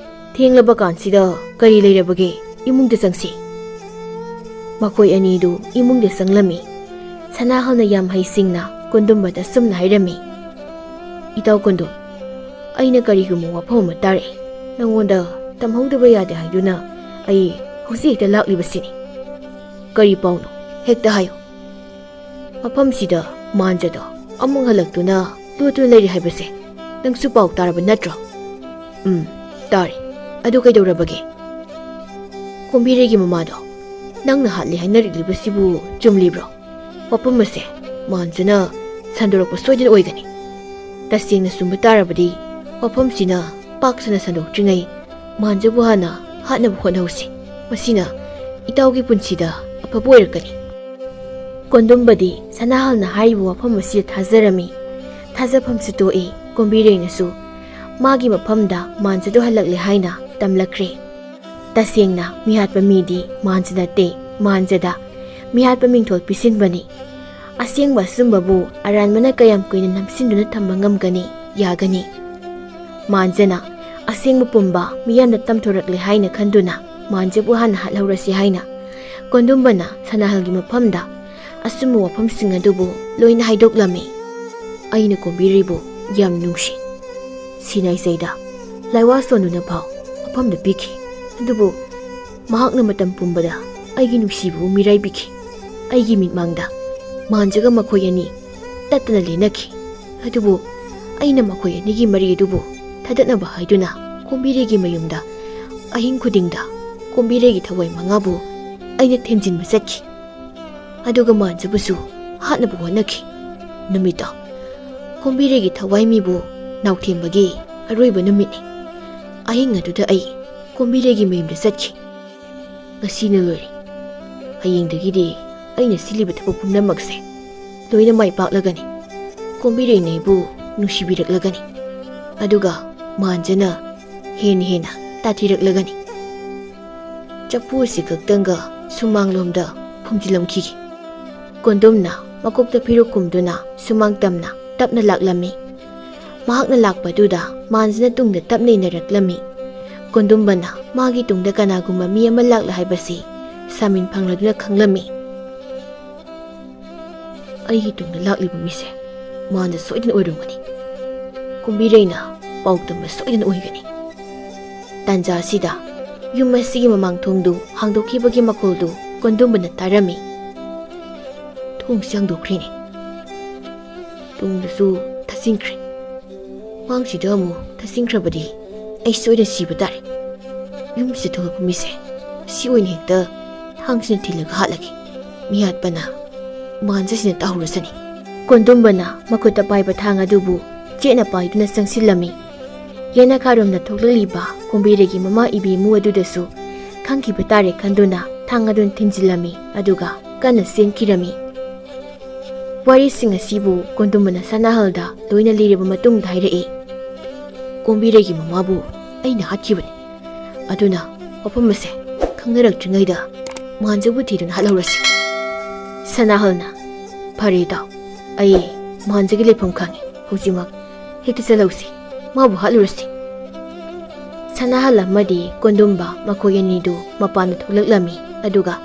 ꯊꯦꯡꯂꯕ ꯀꯥꯟꯁꯤꯗ ꯀꯔꯤ ꯂꯩꯔꯕꯒꯦ? ꯏꯃꯨꯡꯗ ꯆꯪꯁꯤ꯫ ꯃꯈꯣꯏ ꯑꯅꯤꯗꯨ ꯏꯃꯨꯡꯗ ꯆꯪꯂꯝꯃꯤ꯫ ꯁꯅꯥꯍꯜꯅ ꯌꯥꯝ ꯍꯩꯁꯤꯡꯅ ꯀꯣꯟꯗꯨꯝꯕꯗ ꯁꯨꯝꯅ ꯍꯥꯏꯔꯝꯃꯤ꯫ ꯏꯇꯥꯎ ꯀꯣꯟꯗꯨꯝ, ꯑꯩꯅ ꯀꯔꯤꯒꯨꯝꯕ ꯋꯥꯐꯝ ꯑꯃ ꯇꯥꯔꯛꯏ꯫ ꯅꯪꯉꯣꯟꯗ ꯇꯝꯍꯧꯗꯕ ꯌꯥꯗꯦ ꯍꯥꯏꯗꯨꯅ ꯑꯩ ꯍꯧꯖꯤꯛ ꯍꯦꯛꯇ ꯂꯥꯛꯂꯤꯕꯁꯤꯅꯤ꯫ ꯀꯔꯤ ꯄꯥꯎꯅꯣ? ꯍꯦꯛꯇ ꯍꯥꯏꯌꯨ꯫ ꯃꯐꯝꯁꯤꯗ ꯃꯥꯟꯖꯗꯣ ꯑꯃꯨꯛ ꯍꯜꯂꯛꯇꯨꯅ ꯂꯣꯠꯇꯨꯅ ꯂꯩꯔꯤ ꯍꯥꯏꯕꯁꯦ ꯅꯪꯁꯨ ꯄꯥꯎ ꯇꯥꯔꯕ ꯅꯠꯇ꯭ꯔꯣ? ꯇꯥꯔꯦ꯫ ꯑꯗꯨ ꯀꯩꯗꯧꯔꯕꯒꯦ? ꯀꯣꯝꯕꯤꯔꯩꯒꯤ ꯃꯃꯥꯗꯣ ꯅꯪꯅ ꯍꯥꯠꯂꯦ ꯍꯥꯏꯅꯔꯛꯂꯤꯕꯁꯤꯕꯨ ꯆꯨꯝꯂꯤꯕ꯭ꯔꯣ? ꯋꯥꯐꯝ ꯑꯁꯦ ꯃꯥꯟꯖꯅ ꯁꯟꯗꯣꯔꯛꯄ ꯁꯣꯏꯗꯅ ꯑꯣꯏꯒꯅꯤ꯫ ꯇꯁꯦꯡꯅ ꯆꯨꯝꯕ ꯇꯥꯔꯕꯗꯤ ꯋꯥꯐꯝꯁꯤꯅ ꯄꯥꯛ ꯁꯟꯅ ꯁꯟꯗꯣꯛꯇ꯭ꯔꯤꯉꯩ ꯃꯥꯟꯖꯕꯨ ꯍꯥꯟꯅ ꯍꯥꯠꯅꯕ ꯍꯣꯠꯅꯍꯧꯁꯤ꯫ ꯃꯁꯤꯅ ꯏꯇꯥꯎꯒꯤ ꯄꯨꯟꯁꯤꯗ ꯑꯐꯕ ꯑꯣꯏꯔꯛꯀꯅꯤ꯫ ꯀꯣꯟꯗꯨꯝꯕꯗꯤ ꯁꯅꯥꯍꯜꯅ ꯍꯥꯏꯔꯤꯕ ꯋꯥꯐꯝ ꯑꯁꯤꯗ ꯊꯥꯖꯔꯝꯃꯤ꯫ ꯊꯥꯖꯐꯝꯁꯨ ꯇꯣꯛꯏ꯫ ꯀꯣꯝꯕꯤꯔꯩꯅꯁꯨ ꯃꯥꯒꯤ ꯃꯐꯝꯗ ꯃꯥꯟꯖꯗꯣ ꯍꯜꯂꯛꯂꯦ ꯍꯥꯏꯅ ꯇꯝꯂꯛꯈ꯭ꯔꯦ꯫ ꯇꯁꯦꯡꯅ ꯃꯤꯍꯥꯠꯄ ꯃꯤꯗꯤ ꯃꯥꯟꯖ ꯅꯠꯇꯦ, ꯃꯥꯟꯖꯗ ꯃꯤꯍꯥꯠꯄ ꯃꯤꯡꯊꯣꯜ ꯄꯤꯁꯤꯟꯕꯅꯤ꯫ ꯑꯁꯦꯡꯕ ꯑꯆꯨꯝꯕꯕꯨ ꯑꯔꯥꯟꯕꯅ ꯀꯌꯥꯝ ꯀꯨꯏꯅ ꯅꯝꯁꯤꯟꯗꯨꯅ ꯊꯝꯕ ꯉꯝꯒꯅꯤ, ꯌꯥꯒꯅꯤ? ꯃꯥꯟꯖꯅ ꯑꯁꯦꯡꯕ ꯄꯨꯝꯕ ꯃꯤꯌꯥꯝꯗ ꯇꯝꯊꯣꯔꯛꯂꯦ ꯍꯥꯏꯅ ꯈꯟꯗꯨꯅ ꯃꯥꯟꯖꯕꯨ ꯍꯥꯟꯅ ꯍꯥꯠꯍꯧꯔꯁꯤ ꯍꯥꯏꯅ ꯀꯣꯟꯗꯨꯝꯕꯅ ꯁꯅꯥꯍꯜꯒꯤ ꯃꯐꯝꯗ ꯑꯆꯨꯝꯕ ꯋꯥꯐꯝꯁꯤꯡ ꯑꯗꯨꯕꯨ ꯂꯣꯏꯅ ꯍꯥꯏꯗꯣꯛꯂꯝꯃꯤ꯫ ꯑꯩꯅ ꯀꯣꯝꯕꯤꯔꯩꯕꯨ ꯌꯥꯝ ꯅꯨꯡꯁꯤ꯫ ꯁꯤꯅꯥꯏꯆꯩꯗ ꯂꯥꯏꯋꯥ ꯁꯣꯟꯗꯨꯅ ꯐꯥꯎ ꯃꯐꯝꯗ ꯄꯤꯈꯤ꯫ ꯑꯗꯨꯕꯨ ꯃꯍꯥꯛꯅ ꯃꯇꯝ ꯄꯨꯝꯕꯗ ꯑꯩꯒꯤ ꯅꯨꯡꯁꯤꯕꯕꯨ ꯃꯤꯔꯥꯏꯕꯤꯈꯤ꯫ ꯑꯩꯒꯤ ꯃꯤꯠꯃꯥꯡꯗ ꯃꯥꯟꯖꯒ ꯃꯈꯣꯏ ꯑꯅꯤ ꯇꯠꯇꯅ ꯂꯦꯟꯅꯈꯤ꯫ ꯑꯗꯨꯕꯨ ꯑꯩꯅ ꯃꯈꯣꯏ ꯑꯅꯤꯒꯤ ꯃꯔꯤ ꯑꯗꯨꯕꯨ ꯊꯥꯗꯠꯅꯕ ꯍꯥꯏꯗꯨꯅ ꯀꯣꯝꯕꯤꯔꯩꯒꯤ ꯃꯌꯨꯝꯗ ꯑꯍꯤꯡ ꯈꯨꯗꯤꯡꯗ ꯀꯣꯝꯕꯤꯔꯩꯒꯤ ꯊꯋꯥꯏ 5ꯕꯨ ꯑꯩꯅ ꯊꯦꯝꯖꯤꯟꯕ ꯆꯠꯈꯤ꯫ ꯑꯗꯨꯒ ꯃꯥꯟꯖꯕꯨꯁꯨ ꯍꯥꯠꯅꯕ ꯍꯣꯠꯅꯈꯤ꯫ ꯅꯨꯃꯤꯠꯇꯣ ꯀꯣꯝꯕꯤꯔꯩꯒꯤ ꯊꯋꯥꯏ ꯃꯤꯕꯨ ꯅꯥꯎꯊꯦꯝꯕꯒꯤ ꯑꯔꯣꯏꯕ ꯅꯨꯃꯤꯠꯅꯤ꯫ ꯑꯍꯤꯡ ꯑꯗꯨꯗ ꯑꯩ ꯀꯣꯝꯕꯤꯔꯩꯒꯤ ꯃꯌꯨꯝꯗ ꯆꯠꯈꯤ꯫ ꯉꯁꯤꯅ ꯂꯣꯏꯔꯦ꯫ ꯍꯌꯦꯡꯗꯒꯤꯗꯤ ꯑꯩꯅ ꯁꯤꯜꯂꯤꯕ ꯊꯕꯛ ꯄꯨꯝꯅꯃꯛꯁꯦ ꯂꯣꯏꯅ ꯃꯥꯏ ꯄꯥꯛꯂꯒꯅꯤ꯫ ꯀꯣꯝꯕꯤꯔꯩꯅ ꯑꯩꯕꯨ ꯅꯨꯡꯁꯤꯕꯤꯔꯛꯂꯒꯅꯤ꯫ ꯑꯗꯨꯒ ꯃꯥꯟꯖꯅ ꯍꯦꯟꯅ ꯇꯥꯊꯤꯔꯛꯂꯒꯅꯤ꯫ ꯆꯐꯨ ꯑꯁꯤ ꯈꯛꯇꯪꯒ ꯁꯨꯃꯥꯡꯂꯣꯝꯗ ꯐꯨꯝꯖꯤꯜꯂꯝꯈꯤꯒꯦ꯫ ꯀꯣꯟꯗꯨꯝꯅ ꯃꯀꯣꯛꯇ ꯐꯤꯔꯨꯛ ꯀꯨꯝꯗꯨꯅ ꯁꯨꯃꯥꯡ ꯇꯝꯅ ꯇꯞꯅ ꯂꯥꯛꯂꯝꯃꯤ꯫ ꯃꯍꯥꯛꯅ ꯂꯥꯛꯄꯗꯨꯗ ꯃꯥꯟꯖꯅ ꯇꯨꯡꯗ ꯇꯞꯅ ꯏꯟꯅꯔꯛꯂꯝꯃꯤ꯫ ꯀꯣꯟꯗꯨꯝꯕꯅ ꯃꯥꯒꯤ ꯇꯨꯡꯗ ꯀꯅꯥꯒꯨꯝꯕ ꯃꯤ ꯑꯃ ꯂꯥꯛꯂ ꯍꯥꯏꯕꯁꯤ ꯁꯥꯃꯤꯟ ꯐꯪꯂꯗꯨꯅ ꯈꯪꯂꯝꯃꯤ꯫ ꯑꯩꯒꯤ ꯇꯨꯡꯗ ꯂꯥꯛꯂꯤꯕ ꯃꯤꯁꯦ ꯃꯥꯟꯖ ꯁꯣꯏꯗꯅ ꯑꯣꯏꯔꯝꯒꯅꯤ꯫ ꯀꯣꯝꯕꯤꯔꯩꯅ ꯄꯥꯎ ꯇꯝꯕ ꯁꯣꯏꯗꯅ ꯑꯣꯏꯒꯅꯤ꯫ ꯇꯥꯟꯖꯥ ꯑꯁꯤꯗ ꯌꯨꯝ ꯑꯁꯤꯒꯤ ꯃꯃꯥꯡꯊꯣꯡꯗꯨ ꯍꯥꯡꯗꯣꯛꯈꯤꯕꯒꯤ ꯃꯈꯣꯜꯗꯨ ꯀꯣꯟꯗꯨꯝꯕꯅ ꯇꯥꯔꯝꯃꯤ꯫ ꯊꯣꯡꯁꯤ ꯍꯥꯡꯗꯣꯛꯈ꯭ꯔꯦꯅꯦ꯫ ꯇꯨꯡꯗꯁꯨ ꯊꯠꯆꯤꯟꯈ꯭ꯔꯦ꯫ ꯃꯥꯡꯁꯤꯗ ꯑꯃꯨꯛ ꯊꯠꯆꯤꯟꯈ꯭ꯔꯕꯗꯤ ꯑꯩ ꯁꯣꯏꯗꯅ ꯁꯤꯕ ꯇꯥꯔꯦ꯫ ꯌꯨꯝꯁꯤꯗ ꯊꯣꯛꯂꯛꯄ ꯃꯤꯁꯦ ꯁꯤ ꯑꯣꯏꯅ ꯍꯦꯛꯇ ꯊꯥꯡꯁꯤꯅ ꯊꯤꯜꯂꯒ ꯍꯥꯠꯂꯒꯦ꯫ ꯃꯤꯍꯥꯠꯄꯅ ꯃꯥꯟꯖꯁꯤꯅ ꯇꯥꯍꯧꯔꯁꯅꯤ꯫ ꯀꯣꯟꯗꯨꯝꯕꯅ ꯃꯈꯨꯠꯇ ꯄꯥꯏꯕ ꯊꯥꯡ ꯑꯗꯨꯕꯨ ꯆꯦꯠꯅ ꯄꯥꯏꯗꯨꯅ ꯆꯪꯁꯤꯜꯂꯝꯃꯤ꯫ ꯌꯦꯅꯈꯥꯔꯣꯝꯗ ꯊꯣꯛꯂꯛꯂꯤꯕ ꯀꯣꯝꯕꯤꯔꯩꯒꯤ ꯃꯃꯥ ꯏꯕꯦꯝꯃꯨ ꯑꯗꯨꯗꯁꯨ ꯈꯪꯈꯤꯕ ꯇꯥꯔꯦ ꯈꯟꯗꯨꯅ ꯊꯥꯡ ꯑꯗꯨꯅ ꯊꯤꯟꯖꯤꯜꯂꯝꯃꯤ꯫ ꯑꯗꯨꯒ ꯀꯟꯅ ꯆꯦꯟꯈꯤꯔꯝꯃꯤ꯫ Warising asibu Kondumana Sanahalda loina lireba matungda hairei. Kombiregi mamabu aina hatkibani. Aduna wafam ase khangnaraktringaida manjabu thiduna halhorasi. Sanahalna phare daw ai manjagi lefam khangi hujimak hekta chalausi mabu halurasi. Sanahal amadi Kondumba makoyanidu mapana tholaklami aduga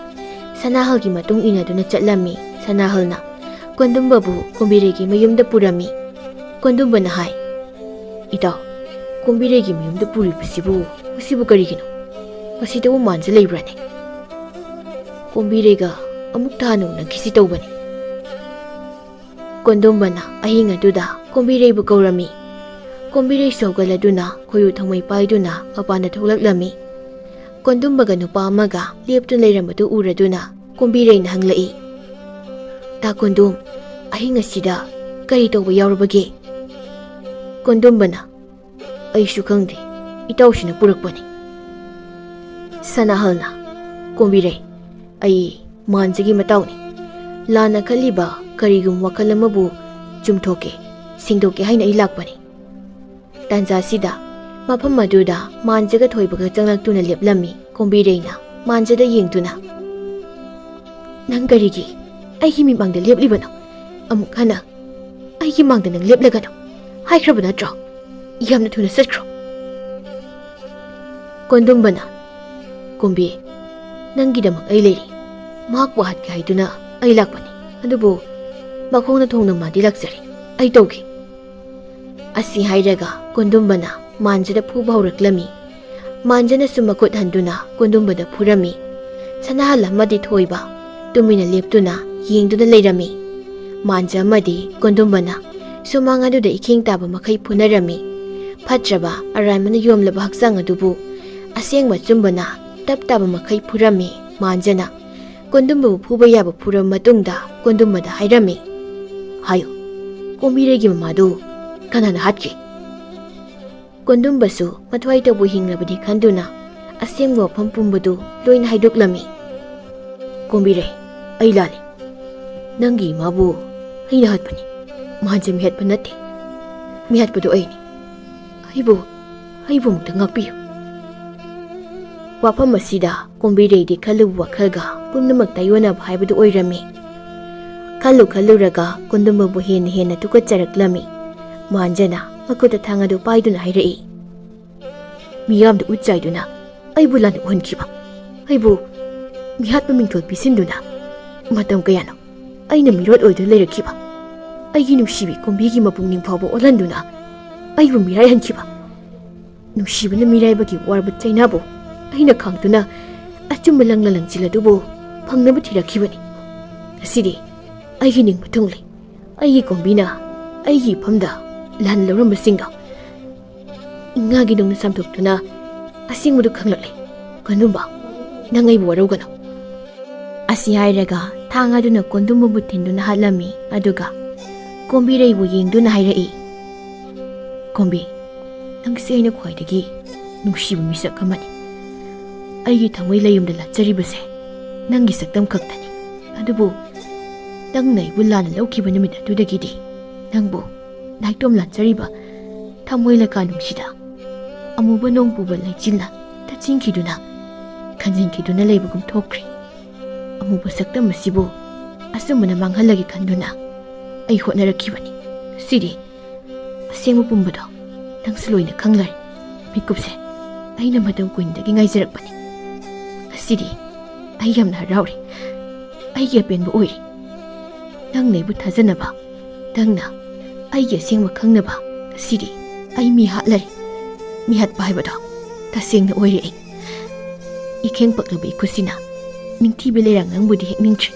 Sanahalgi matung inaduna chatlami. Sanahalna Kondumba bu Kombiregi mayumda purami. Kondumba na hai itaw Kombiregi mayumda puri pasibu karigino masida wo manja leibrane. Kombirega amuk tanu na kisi tawbani. Kondumba na ahing aduda Kombirei bu kaurami. Kombirei saugaladuna koyu thamai paiduna mapana tholaklami. Kondumba ga nupa amaga leptun leirambadu uraduna Kombirei na hanglai. Ta Kondum ahing asida kari tawba yaurabage. Kondumba na aishu khangde itawshina purakpani. Sanahalna Kombirei ai manjagi matawni lana khaliba karigum wakalamabu chumthoke singdoke haina ilakpani. Tanja sida mafam aduda manjaga thoibaga changlaktuna leplami. Kombirei na manjada yengtuna nang karigi aigi mimangda leplibano amuk hana aigi mangda nang leplagano haikraba natro yamna thuna satkro. Kondumba na Kombi nangidamak ai leiri mahakbu hatke haiduna ai lakpani adubu makhongna thongna madi laksari ai tawge. Asi hairaga Kondumba na manjada phuba horaklami. Manjana sumakut handuna Kondumba da phurami. Sanahal amadi thoiba tumina leptuna yengduna leirami. Manja amadi Kondumba na sumang aduda iking taba makai phunarami. Phatraba araimana yomlaba haksang adubu asengba chumbana tap taba makai phurami. Manjana Kondumba bu phuba yaba phuram matungda Kondumba da hairami. Hayo Kombiregi mamadu kanana hatke. Kondumba su mathwai tabu hingrabadi khanduna asengwa phampumbadu loina haidoklami. Kombirei ai lali nangi mabu haina hatpani manja mihatpa natte mihatpadu aini aibu mukta ngakpiyo. Wafam asida Kombirei di khalu wakhalga pumnamak tayona haibadu oirami. Khaluraga Kondumba bu hena tukacharaklami. Manjana makuta thangadu paiduna hairei. Miyamda utchaiduna aibu lana uhonkiba. Aibu mihatpa mingthol pisinduna matam kayano aina mirot oidu leirakhiba. Aigi nungsibi Kombigi mapungning phawba olanduna aibu mirai hankiba. Nungsibana miraibagi warba chainabu aina khangduna achumba langla langchiladubu phangnaba thirakhibani. Asidi aigi ningba thungle aigi Kombina aigi phamda lan loramba singa ingagi dongna samthoktuna asingmudu khanglakle. Kondumba nangaibu warugano. Asi hairaga thangaduna Kondumba bu thinduna halami aduga Kombirei bu yengduna hairei. Kombi nangse aina khwaidagi nungsiba misak amani. Aigi thamoi layumda lacharibase nangi saktam khaktani. Adubu nangna ibu lana lawkiba numit adudagidi nangbu naiktom lachariba thamoi laka nungsida amuba nongpuba laichilna tachinkhiduna khanjinkhiduna leibagum thokri. Amuba saktam asibu asumana manghalagi khanduna ai hotnarakhibani. Sidi asengba pumbado nangsiloina khanglari mikupse aina matam kuindagi ngaijarakpani. Sidi ai yamna harauri aigi apenba oiri. Nangna ibu thajanaba nangna aigi asengba khangnaba sidi ai mi hatlari mi hatpa haibado tasengna oiri ai. Ikheng paklaba ikusina ningthibe leirang nangbudi hekningtri.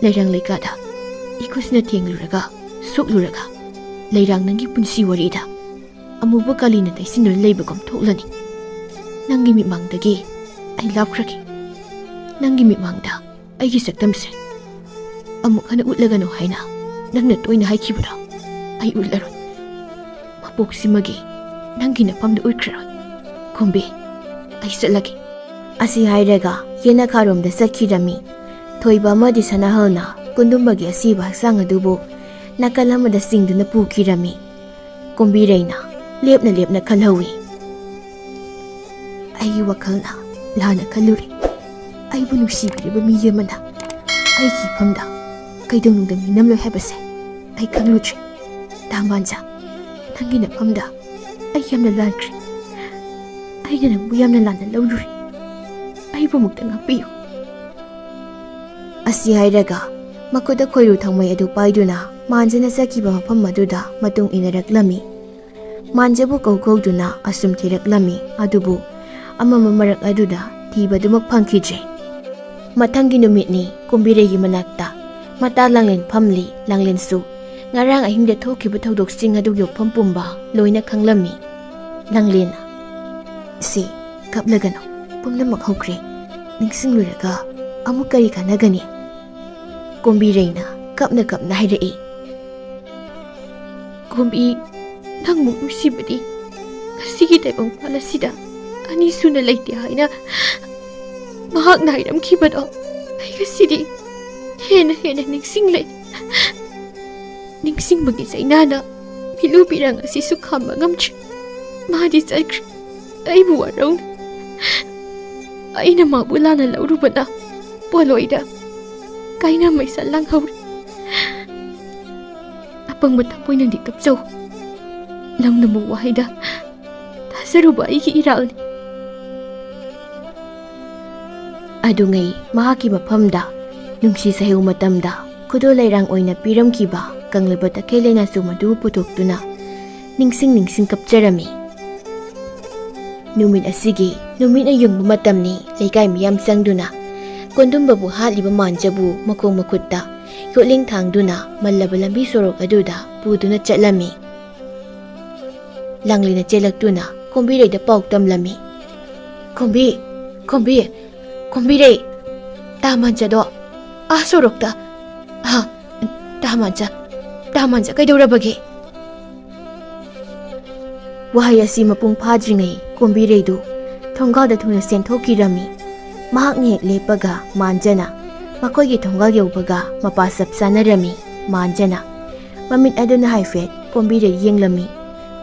Leirang leikada ikusina tengluraga sokluraga leirang nangi punsi warida amuba kalina taisinura leibagom thoklani. Nangi mimangdagi ai lapkhraki. Nangi mimangda aigi saktamse amuk hana utlagano haina nangna toina haikibado ai utlaron. Mapoksimagi nangi napamda utkraron. Kombi ai satlagi. Asi hairaga yena kharomda sakhirami. Thoiba amadi Sanahalna ꯀꯨꯟꯗꯨꯝꯕꯒꯤ ꯑꯁꯤꯕ ꯍꯛꯆꯥꯡ ꯑꯗꯨꯕꯨ ꯅꯥꯀꯜ ꯑꯃꯗ ꯆꯤꯡꯗꯨꯅ ꯄꯨꯈꯤꯔꯝꯃꯤ꯫ ꯀꯣꯝꯕꯤꯔꯩꯅ ꯂꯦꯞꯅ ꯂꯦꯞꯅ ꯈꯜꯍꯧꯏ꯫ ꯑꯩꯒꯤ ꯋꯥꯈꯜꯅ ꯂꯥꯟꯅ ꯈꯜꯂꯨꯔꯦ꯫ ꯑꯩꯕꯨ ꯅꯨꯡꯁꯤꯕꯤꯔꯤꯕ ꯃꯤ ꯑꯃꯅ ꯑꯩꯒꯤ ꯏꯐꯝꯗ ꯀꯩꯗꯧꯅꯨꯡꯗ ꯃꯤꯅꯝꯂꯣꯏ ꯍꯥꯏꯕꯁꯦ ꯑꯩ ꯈꯪꯂꯨꯗ꯭ꯔꯦ꯫ ꯇꯥꯃꯥꯟꯖꯥ, ꯅꯪꯒꯤ ꯅꯐꯝꯗ ꯑꯩ ꯌꯥꯝꯅ ꯂꯥꯟꯈ꯭ꯔꯦ꯫ ꯑꯩꯅ ꯅꯪꯕꯨ ꯌꯥꯝꯅ ꯂꯥꯟꯅ ꯂꯧꯔꯨꯔꯦ꯫ ꯑꯩꯕꯨ ꯑꯃꯨꯛꯇ ꯉꯥꯛꯄꯤꯌꯨ꯫ ꯑꯁꯤ ꯍꯥꯏꯔꯒ ꯃꯈꯨꯠꯇ ꯈꯣꯏꯔꯨ ꯊꯥꯡꯃꯩ ꯑꯗꯨ ꯄꯥꯏꯗꯨꯅ ꯃꯥꯟꯖꯅ ꯆꯠꯈꯤꯕ ꯃꯐꯝ ꯑꯗꯨꯗ ꯃꯇꯨꯡ ꯏꯟꯅꯔꯛꯂꯝꯃꯤ꯫ ꯃꯥꯟꯖꯕꯨ ꯀꯧꯗꯨꯅ ꯑꯁꯨꯝ ꯊꯤꯔꯛꯂꯝꯃꯤ, ꯑꯗꯨꯕꯨ ꯑꯃꯝꯕ ꯃꯔꯛ ꯑꯗꯨꯗ ꯊꯤꯕꯗꯨꯃꯛ ꯐꯪꯈꯤꯗ꯭ꯔꯦ꯫ ꯃꯊꯪꯒꯤ ꯅꯨꯃꯤꯠꯅꯤ ꯀꯣꯝꯕꯤꯔꯩꯒꯤ ꯃꯅꯥꯛꯇ ꯃꯇꯥ ꯂꯥꯡꯂꯦꯟ ꯐꯝꯂꯤ꯫ ꯂꯥꯡꯂꯦꯟꯁꯨ ꯉꯔꯥꯡ ꯑꯍꯤꯡꯗ ꯊꯣꯛꯈꯤꯕ ꯊꯧꯗꯣꯛꯁꯤꯡ ꯑꯗꯨꯒꯤ ꯋꯥꯐꯝ ꯄꯨꯝꯕ ꯂꯣꯏꯅ ꯈꯪꯂꯝꯃꯤ꯫ ꯂꯥꯡꯂꯦꯟꯅ "ꯏꯆꯦ, ꯀꯞꯂꯒꯅꯨ, ꯄꯨꯝꯅꯃꯛ ꯍꯧꯈ꯭ꯔꯦ꯫ ꯅꯤꯡꯁꯤꯡꯂꯨꯔꯒ ꯑꯃꯨꯛ ꯀꯔꯤ ꯀꯥꯟꯅꯒꯅꯤ?" ꯀꯣꯝꯕꯤꯔꯩꯅ ꯀꯞꯅ ꯀꯞꯅ ꯍꯥꯏꯔꯛꯏ꯫ "ꯀꯣꯝꯕꯤ, ꯅꯪꯕꯨ ꯅꯨꯡꯁꯤꯕꯗꯤ ꯉꯁꯤꯒꯤ ꯇꯥꯏꯕꯪꯄꯥꯜ ꯑꯁꯤꯗ ꯑꯅꯤ ꯁꯨꯅ ꯂꯩꯇꯦ ꯍꯥꯏꯅ ꯃꯍꯥꯛꯅ ꯍꯥꯏꯔꯝꯈꯤꯕꯗꯣ ꯑꯩ ꯉꯁꯤꯗꯤ ꯍꯦꯟꯅ ꯅꯤꯡꯁꯤꯡꯂꯛꯏ꯫ ꯅꯤꯡꯁꯤꯡꯕꯒꯤ ꯆꯩꯅꯥꯅ ꯃꯤꯠꯂꯨꯕꯤꯔꯥꯡ ꯑꯁꯤꯁꯨ ꯈꯥꯝꯕ ꯉꯝꯗ꯭ꯔꯦ꯫ ꯃꯥꯗꯤ ꯆꯠꯈ꯭ꯔꯦ, ꯑꯩꯕꯨ ꯋꯥꯔꯧꯅ꯫ ꯑꯩꯅ ꯃꯥꯕꯨ ꯂꯥꯟꯅ ꯂꯧꯔꯨꯕꯅ ꯄꯣꯂꯣꯏꯗ ꯀꯥꯏꯅ ꯃꯩꯁꯥ ꯂꯥꯡꯍꯧꯔꯦ꯫ ꯑꯄꯪꯕ ꯊꯃꯣꯏꯅꯗꯤ ꯀꯞꯆꯧ, ꯂꯧꯅꯕ ꯋꯥꯍꯩꯗ ꯊꯥꯖꯔꯨꯕ ꯑꯩꯒꯤ ꯏꯔꯥꯜꯅꯤ." ꯑꯗꯨꯉꯩ ꯃꯍꯥꯛꯀꯤ ꯃꯐꯝꯗ ꯅꯨꯡꯁꯤ ꯆꯩꯍꯧ ꯃꯇꯝꯗ ꯈꯨꯗꯣꯜ ꯂꯩꯔꯥꯡ ꯑꯣꯏꯅ ꯄꯤꯔꯝꯈꯤꯕ ꯀꯪꯂꯕ ꯇꯈꯦꯜ ꯂꯩꯅꯥꯆꯨꯝ ꯑꯗꯨ ꯄꯨꯊꯣꯛꯇꯨꯅ ꯅꯤꯡꯁꯤꯡ ꯀꯞꯆꯔꯝꯃꯤ꯫ ꯅꯨꯃꯤꯠ ꯑꯁꯤꯒꯤ ꯅꯨꯃꯤꯠꯅ ꯌꯨꯡꯕ ꯃꯇꯝꯅꯤ꯫ ꯂꯩꯀꯥꯏ ꯃꯤꯌꯥꯝ ꯆꯪꯗꯨꯅ ꯀꯣꯟꯗꯨꯝꯕꯕꯨ ꯍꯥꯠꯂꯤꯕ ꯃꯥꯟꯖꯕꯨ ꯃꯈꯣꯡ ꯃꯈꯨꯠꯇ ꯌꯣꯠꯂꯤꯡ ꯊꯥꯡꯗꯨꯅ ꯃꯜꯂꯕ ꯂꯝꯕꯤ ꯁꯣꯔꯣꯛ ꯑꯗꯨꯗ ꯄꯨꯗꯨꯅ ꯆꯠꯂꯝꯃꯤ꯫ ꯂꯥꯡꯂꯦꯟꯅ ꯆꯦꯜꯂꯛꯇꯨꯅ ꯀꯣꯝꯕꯤꯔꯩꯗ ꯄꯥꯎ ꯇꯝꯂꯝꯃꯤ꯫ ꯀꯣꯝꯕꯤꯔꯩ, ꯇꯥꯃꯥꯟꯖꯗꯣ ꯁꯣꯔꯣꯛꯇ." ꯇꯥꯃꯥꯟꯖ ꯀꯩꯗꯧꯔꯕꯒꯦ?" ꯋꯥꯍꯩ ꯑꯁꯤ ꯃꯄꯨꯡ ꯐꯥꯗ꯭ꯔꯤꯉꯩ ꯀꯣꯝꯕꯤꯔꯩꯗꯨ ꯊꯣꯡꯒꯥꯜꯗ ꯊꯨꯅ ꯆꯦꯟꯊꯣꯛꯈꯤꯔꯝꯃꯤ꯫ ꯃꯍꯥꯛꯅ ꯍꯦꯛ ꯂꯦꯞꯄꯒ ꯃꯥꯟꯖꯅ ꯃꯈꯣꯏꯒꯤ ꯊꯣꯡꯒꯥꯜ ꯌꯧꯕꯒ ꯃꯄꯥ ꯆꯞ ꯆꯥꯅꯔꯝꯃꯤ꯫ ꯃꯥꯟꯖꯅ ꯃꯃꯤꯠ ꯑꯗꯨꯅ ꯍꯥꯏꯐꯦꯠ ꯀꯣꯝꯕꯤꯔꯩ ꯌꯦꯡꯂꯝꯃꯤ꯫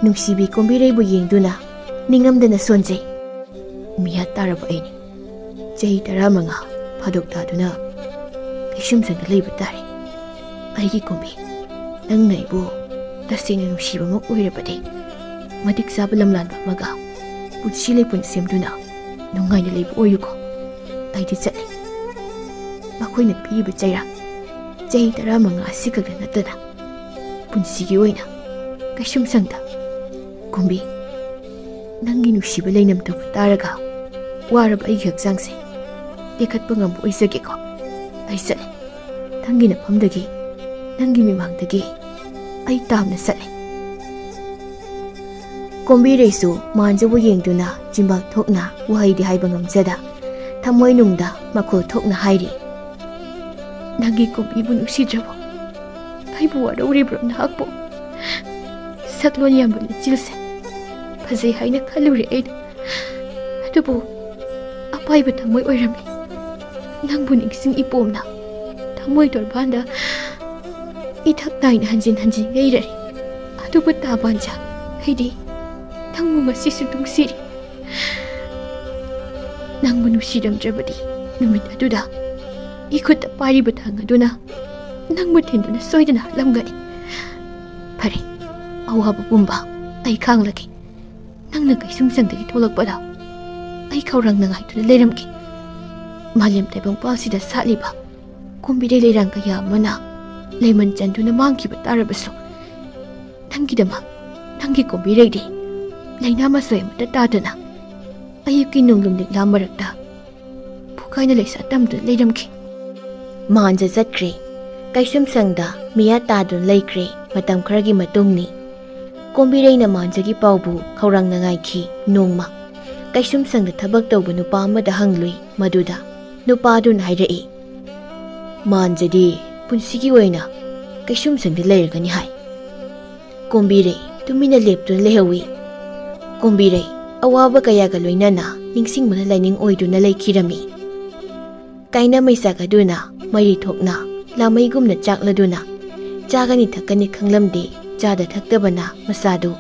ꯅꯨꯡꯁꯤꯕꯤ ꯀꯣꯝꯕꯤꯔꯩꯕꯨ ꯌꯦꯡꯗꯨꯅ ꯅꯤꯡꯉꯝꯗꯅ ꯁꯣꯟꯖꯩ꯫ "ꯃꯤꯌꯥꯠ ꯇꯥꯔꯕ ꯑꯩꯅꯤ꯫ ꯆꯍꯤ 15 ꯐꯥꯗꯣꯛ ꯇꯥꯗꯨꯅ ꯀꯩꯁꯨꯝꯁꯪꯗ ꯂꯩꯕ ꯇꯥꯔꯦ꯫ ꯑꯩꯒꯤ ꯀꯣꯝꯕꯤ, ꯅꯪꯅ ꯑꯩꯕꯨ ꯇꯁꯦꯡꯅ ꯅꯨꯡꯁꯤꯕꯃꯛ ꯑꯣꯏꯔꯕꯗꯤ ꯃꯇꯤꯛ ꯆꯥꯕ ꯂꯝꯂꯥꯟꯕ ꯑꯃꯒ ꯄꯨꯟꯁꯤ ꯂꯩꯄꯨꯟ ꯁꯦꯝꯗꯨꯅ ꯅꯨꯡꯉꯥꯏꯅ ꯂꯩꯕ ꯑꯣꯏꯌꯨꯀꯣ꯫ ꯑꯩꯗꯤ ꯆꯠꯂꯤ꯫ ꯃꯈꯣꯏꯅ ꯄꯤꯔꯤꯕ ꯆꯩꯔꯥꯛ ꯆꯍꯤ 15 ꯑꯁꯤꯈꯛꯇ ꯅꯠꯇꯅ ꯄꯨꯟꯁꯤꯒꯤ ꯑꯣꯏꯅ ꯀꯩꯁꯨꯝꯁꯪꯗ ꯀꯣꯝꯕꯤ, ꯅꯪꯒꯤ ꯅꯨꯡꯁꯤꯕ ꯂꯩꯅꯝꯇꯕꯨ ꯇꯥꯔꯒ ꯋꯥꯔꯕ ꯑꯩꯒꯤ ꯍꯛꯆꯥꯡꯁꯦ ꯇꯦꯛꯈꯠꯄ ꯉꯝꯕ ꯑꯣꯏꯖꯒꯦꯀꯣ꯫ ꯑꯩ ꯆꯠꯂꯤ꯫ ꯅꯪꯒꯤ ꯅꯐꯝꯗꯒꯤ, ꯅꯪꯒꯤ ꯃꯤꯃꯥꯡꯗꯒꯤ ꯑꯩ ꯇꯥꯝꯅ ꯆꯠꯂꯤ." ꯀꯣꯝꯕꯤꯔꯩꯁꯨ ꯃꯥꯟꯖꯕꯨ ꯌꯦꯡꯗꯨꯅ ꯆꯤꯟꯕꯥꯜ ꯊꯣꯛꯅ ꯋꯥꯍꯩꯗꯤ ꯍꯥꯏꯕ ꯉꯝꯖꯗ ꯊꯃꯣꯏꯅꯨꯡꯗ ꯃꯈꯣꯜ ꯊꯣꯛꯅ ꯍꯥꯏꯔꯤ꯫ "ꯅꯪꯒꯤ ꯀꯣꯝꯕꯤꯕꯨ ꯅꯨꯡꯁꯤꯗ꯭ꯔꯕꯣ? ꯑꯩꯕꯨ ꯋꯥꯔꯧꯔꯤꯕ꯭ꯔꯣ ꯅꯍꯥꯛꯄꯨ? ꯁꯛꯂꯣꯟ ꯌꯥꯝꯕ ꯂꯤꯆꯤꯜꯁꯦ ꯐꯖꯩ ꯍꯥꯏꯅ ꯈꯜꯂꯨꯔꯦ ꯑꯩꯅ, ꯑꯗꯨꯕꯨ ꯑꯄꯥꯏꯕ ꯊꯃꯣꯏ ꯑꯣꯏꯔꯝꯃꯤ꯫ ꯅꯪꯕꯨ ꯅꯤꯡꯁꯤꯡ ꯏꯄꯣꯝꯅ ꯊꯃꯣꯏ ꯇꯣꯔꯕꯥꯟꯗ ꯏꯊꯛ ꯅꯥꯏꯅ ꯍꯟꯖꯤꯟ ꯌꯩꯔꯔꯤ꯫ ꯑꯗꯨꯕꯨ ꯇꯥꯃꯥꯟꯖ, ꯑꯩꯗꯤ ꯅꯪꯕꯨ ꯉꯁꯤꯁꯨ ꯅꯨꯡꯁꯤꯔꯤ꯫ ꯅꯪꯕꯨ ꯅꯨꯡꯁꯤꯔꯝꯗ꯭ꯔꯕꯗꯤ ꯅꯨꯃꯤꯠ ꯑꯗꯨꯗ 이곳 파리부 당하두나 낭무 텐두나 소이드나 람가니 파리 아와부 뿜바 아이 강락이 낭나 kai sumsangdagi tholakpada ai khaurang nangai tu leiramki malem taibang pasida saliba kumbide leirang kaya mana leiman chanduna mangkiba tarabasu nangidama nangi kumbirei di laina masoi mata tadana ayuki nunglumdik lamarakta pukaina leisa tamdu leiramki manja zatkre kaisum sangda miya tadun laikre matam kharagi matungni kumbirei na manjagi paubu khaurang nangai ki nongma kaisum sangda thabak tawba nupa amada hanglui maduda nupa dun hairai manjadi punsigi oina kaisum sangda leirgani hai kumbirei tumina leptun lehawi kumbirei awaba kaya ga loinana ningsingmana laining oiduna laikhirami kaina maisagaduna mari thokna ꯂꯥꯃꯩꯒꯨꯝꯅ ꯆꯥꯛꯂꯗꯨꯅ ꯆꯥꯒꯅꯤ ꯊꯛꯀꯅꯤ ꯈꯪꯂꯝꯗꯦ ꯆꯥꯗ ꯊꯛꯇꯕꯅ ꯃꯁꯥꯗꯨ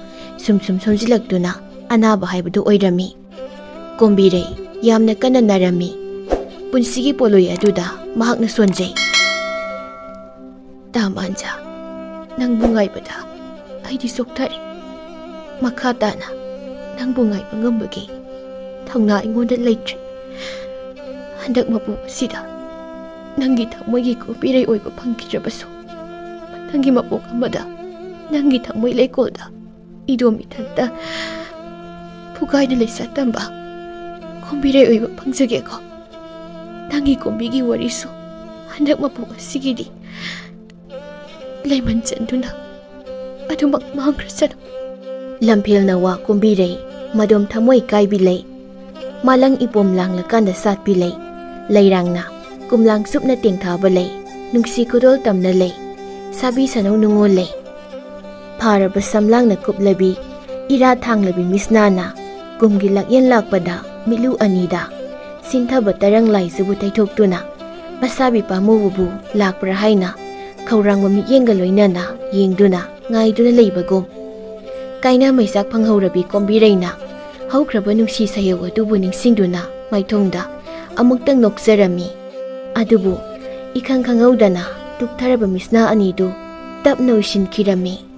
ꯁꯨꯝ ꯁꯣꯝꯖꯤꯜꯂꯛꯇꯨꯅ ꯑꯅꯥꯕ ꯍꯥꯏꯕꯗꯨ ꯑꯣꯏꯔꯝꯃꯤ꯫ ꯀꯣꯝꯕꯤꯔꯩ ꯌꯥꯝꯅ ꯀꯟꯅ ꯅꯥꯔꯝꯃꯤ꯫ ꯄꯨꯟꯁꯤꯒꯤ ꯄꯣꯠꯂꯣꯏ ꯑꯗꯨꯗ ꯃꯍꯥꯛꯅ ꯁꯣꯟꯖꯩ꯫ ꯇꯥꯃꯥꯟꯖꯥ, ꯅꯪꯕꯨ ꯉꯥꯏꯕꯗ ꯑꯩꯗꯤ ꯆꯣꯛꯊꯔꯦ꯫ ꯃꯈꯥ ꯇꯥꯅ ꯅꯪꯕꯨ ꯉꯥꯏꯕ ꯉꯝꯕꯒꯤ ꯊꯧꯅꯥ ꯑꯩꯉꯣꯟꯗ ꯂꯩꯇ꯭ꯔꯦ꯫ ꯍꯟꯗꯛ ꯃꯄꯣꯛ ꯑꯁꯤꯗ ꯅꯪꯒꯤ ꯊꯃꯣꯏꯒꯤ ꯀꯣꯝꯕꯤꯔꯩ ꯑꯣꯏꯕ ꯐꯪꯈꯤꯗ꯭ꯔꯕꯁꯨ ꯃꯊꯪꯒꯤ ꯃꯄꯣꯛ ꯑꯃꯗ ꯅꯪꯒꯤ ꯊꯃꯣꯏ ꯂꯩꯀꯣꯜꯗ ꯏꯗꯣꯝ ꯏꯊꯟꯇ ꯐꯨꯒꯥꯏꯅ ꯂꯩꯁꯥ ꯇꯝꯕ ꯀꯣꯝꯕꯤꯔꯩ ꯑꯣꯏꯕ ꯐꯪꯖꯒꯦꯀꯣ꯫ ꯅꯪꯒꯤ ꯀꯣꯝꯕꯤꯒꯤ ꯋꯥꯔꯤꯁꯨ ꯍꯟꯗꯛ ꯃꯄꯣꯛ ꯑꯁꯤꯒꯤꯗꯤ ꯂꯩꯃꯟ ꯆꯟꯗꯨꯅ ꯑꯗꯨꯃꯛ ꯃꯥꯡꯈ꯭ꯔꯁꯅꯨ꯫ ꯂꯝꯐꯦꯜꯅ ꯋꯥ ꯀꯣꯝꯕꯤꯔꯩ ꯃꯗꯣꯝ ꯊꯃꯣꯏ ꯀꯥꯏꯕꯤ ꯂꯩ꯫ ꯃꯥꯂꯪ ꯏꯄꯣꯝ ꯂꯥꯡꯂꯀꯥꯟꯗ ꯁꯥꯠꯄꯤ ꯂꯩ꯫ ꯂꯩꯔꯥꯡꯅ ꯀꯨꯝꯂꯥꯡ ꯆꯨꯞꯅ ꯇꯦꯡꯊꯥꯕ ꯂꯩ꯫ ꯅꯨꯡꯁꯤ ꯈꯨꯗꯣꯜ ꯇꯝꯅ ꯂꯩ꯫ ꯁꯥꯕꯤ ꯁꯅꯧ ꯅꯨꯡꯉꯣꯜ ꯂꯩ꯫ ꯐꯥꯔꯕ ꯁꯝꯂꯥꯡꯅ ꯀꯨꯞꯂꯕꯤ ꯏꯔꯥ ꯊꯥꯡꯂꯕꯤ ꯃꯤꯁꯅꯥꯅ ꯀꯨꯝꯒꯤ ꯂꯥꯛꯌꯦꯟ ꯂꯥꯛꯄꯗ ꯃꯤꯠꯂꯨ ꯑꯅꯤꯗ ꯁꯤꯟꯊꯕ ꯇꯔꯪ ꯂꯥꯏꯖꯕꯨ ꯇꯩꯊꯣꯛꯇꯨꯅ ꯃꯁꯥꯕꯤ ꯄꯥꯝꯃꯨꯕꯕꯨ ꯂꯥꯛꯄ꯭ꯔꯥ ꯍꯥꯏꯅ ꯈꯧꯔꯥꯡꯕ ꯃꯤꯠꯌꯦꯡꯒ ꯂꯣꯏꯅꯅ ꯌꯦꯡꯗꯨꯅ ꯉꯥꯏꯗꯨꯅ ꯂꯩꯕꯒꯨꯝ ꯀꯥꯏꯅ ꯃꯩꯆꯥꯛ ꯐꯪꯍꯧꯔꯕꯤ ꯀꯣꯝꯕꯤꯔꯩꯅ ꯍꯧꯈ꯭ꯔꯕ ꯅꯨꯡꯁꯤ ꯁꯩꯌꯧ ꯑꯗꯨꯕꯨ ꯅꯤꯡꯁꯤꯡꯗꯨꯅ ꯃꯥꯏꯊꯣꯡꯗ ꯑꯃꯨꯛꯇꯪ ꯅꯣꯛꯆꯔꯝꯃꯤ꯫ ꯑꯗꯨꯕꯨ ꯏꯈꯪ ꯈꯪꯍꯧꯗꯅ ꯇꯨꯛꯊꯔꯕ ꯃꯤꯁꯅꯥ ꯑꯅꯤꯗꯨ ꯇꯞꯅ ꯎꯏꯁꯤꯟꯈꯤꯔꯝꯃꯤ꯫